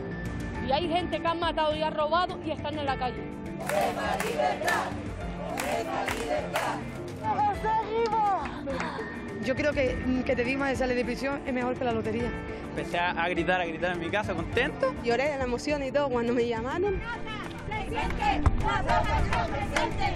Y hay gente que ha matado y ha robado y están en la calle. ¡Josefa libertad! ¡Josefa libertad! Yo creo que te diga de salir de prisión es mejor que la lotería. Empecé a gritar en mi casa, contento. Lloré de la emoción y todo cuando me llamaron. ¡Presente! ¡Presente!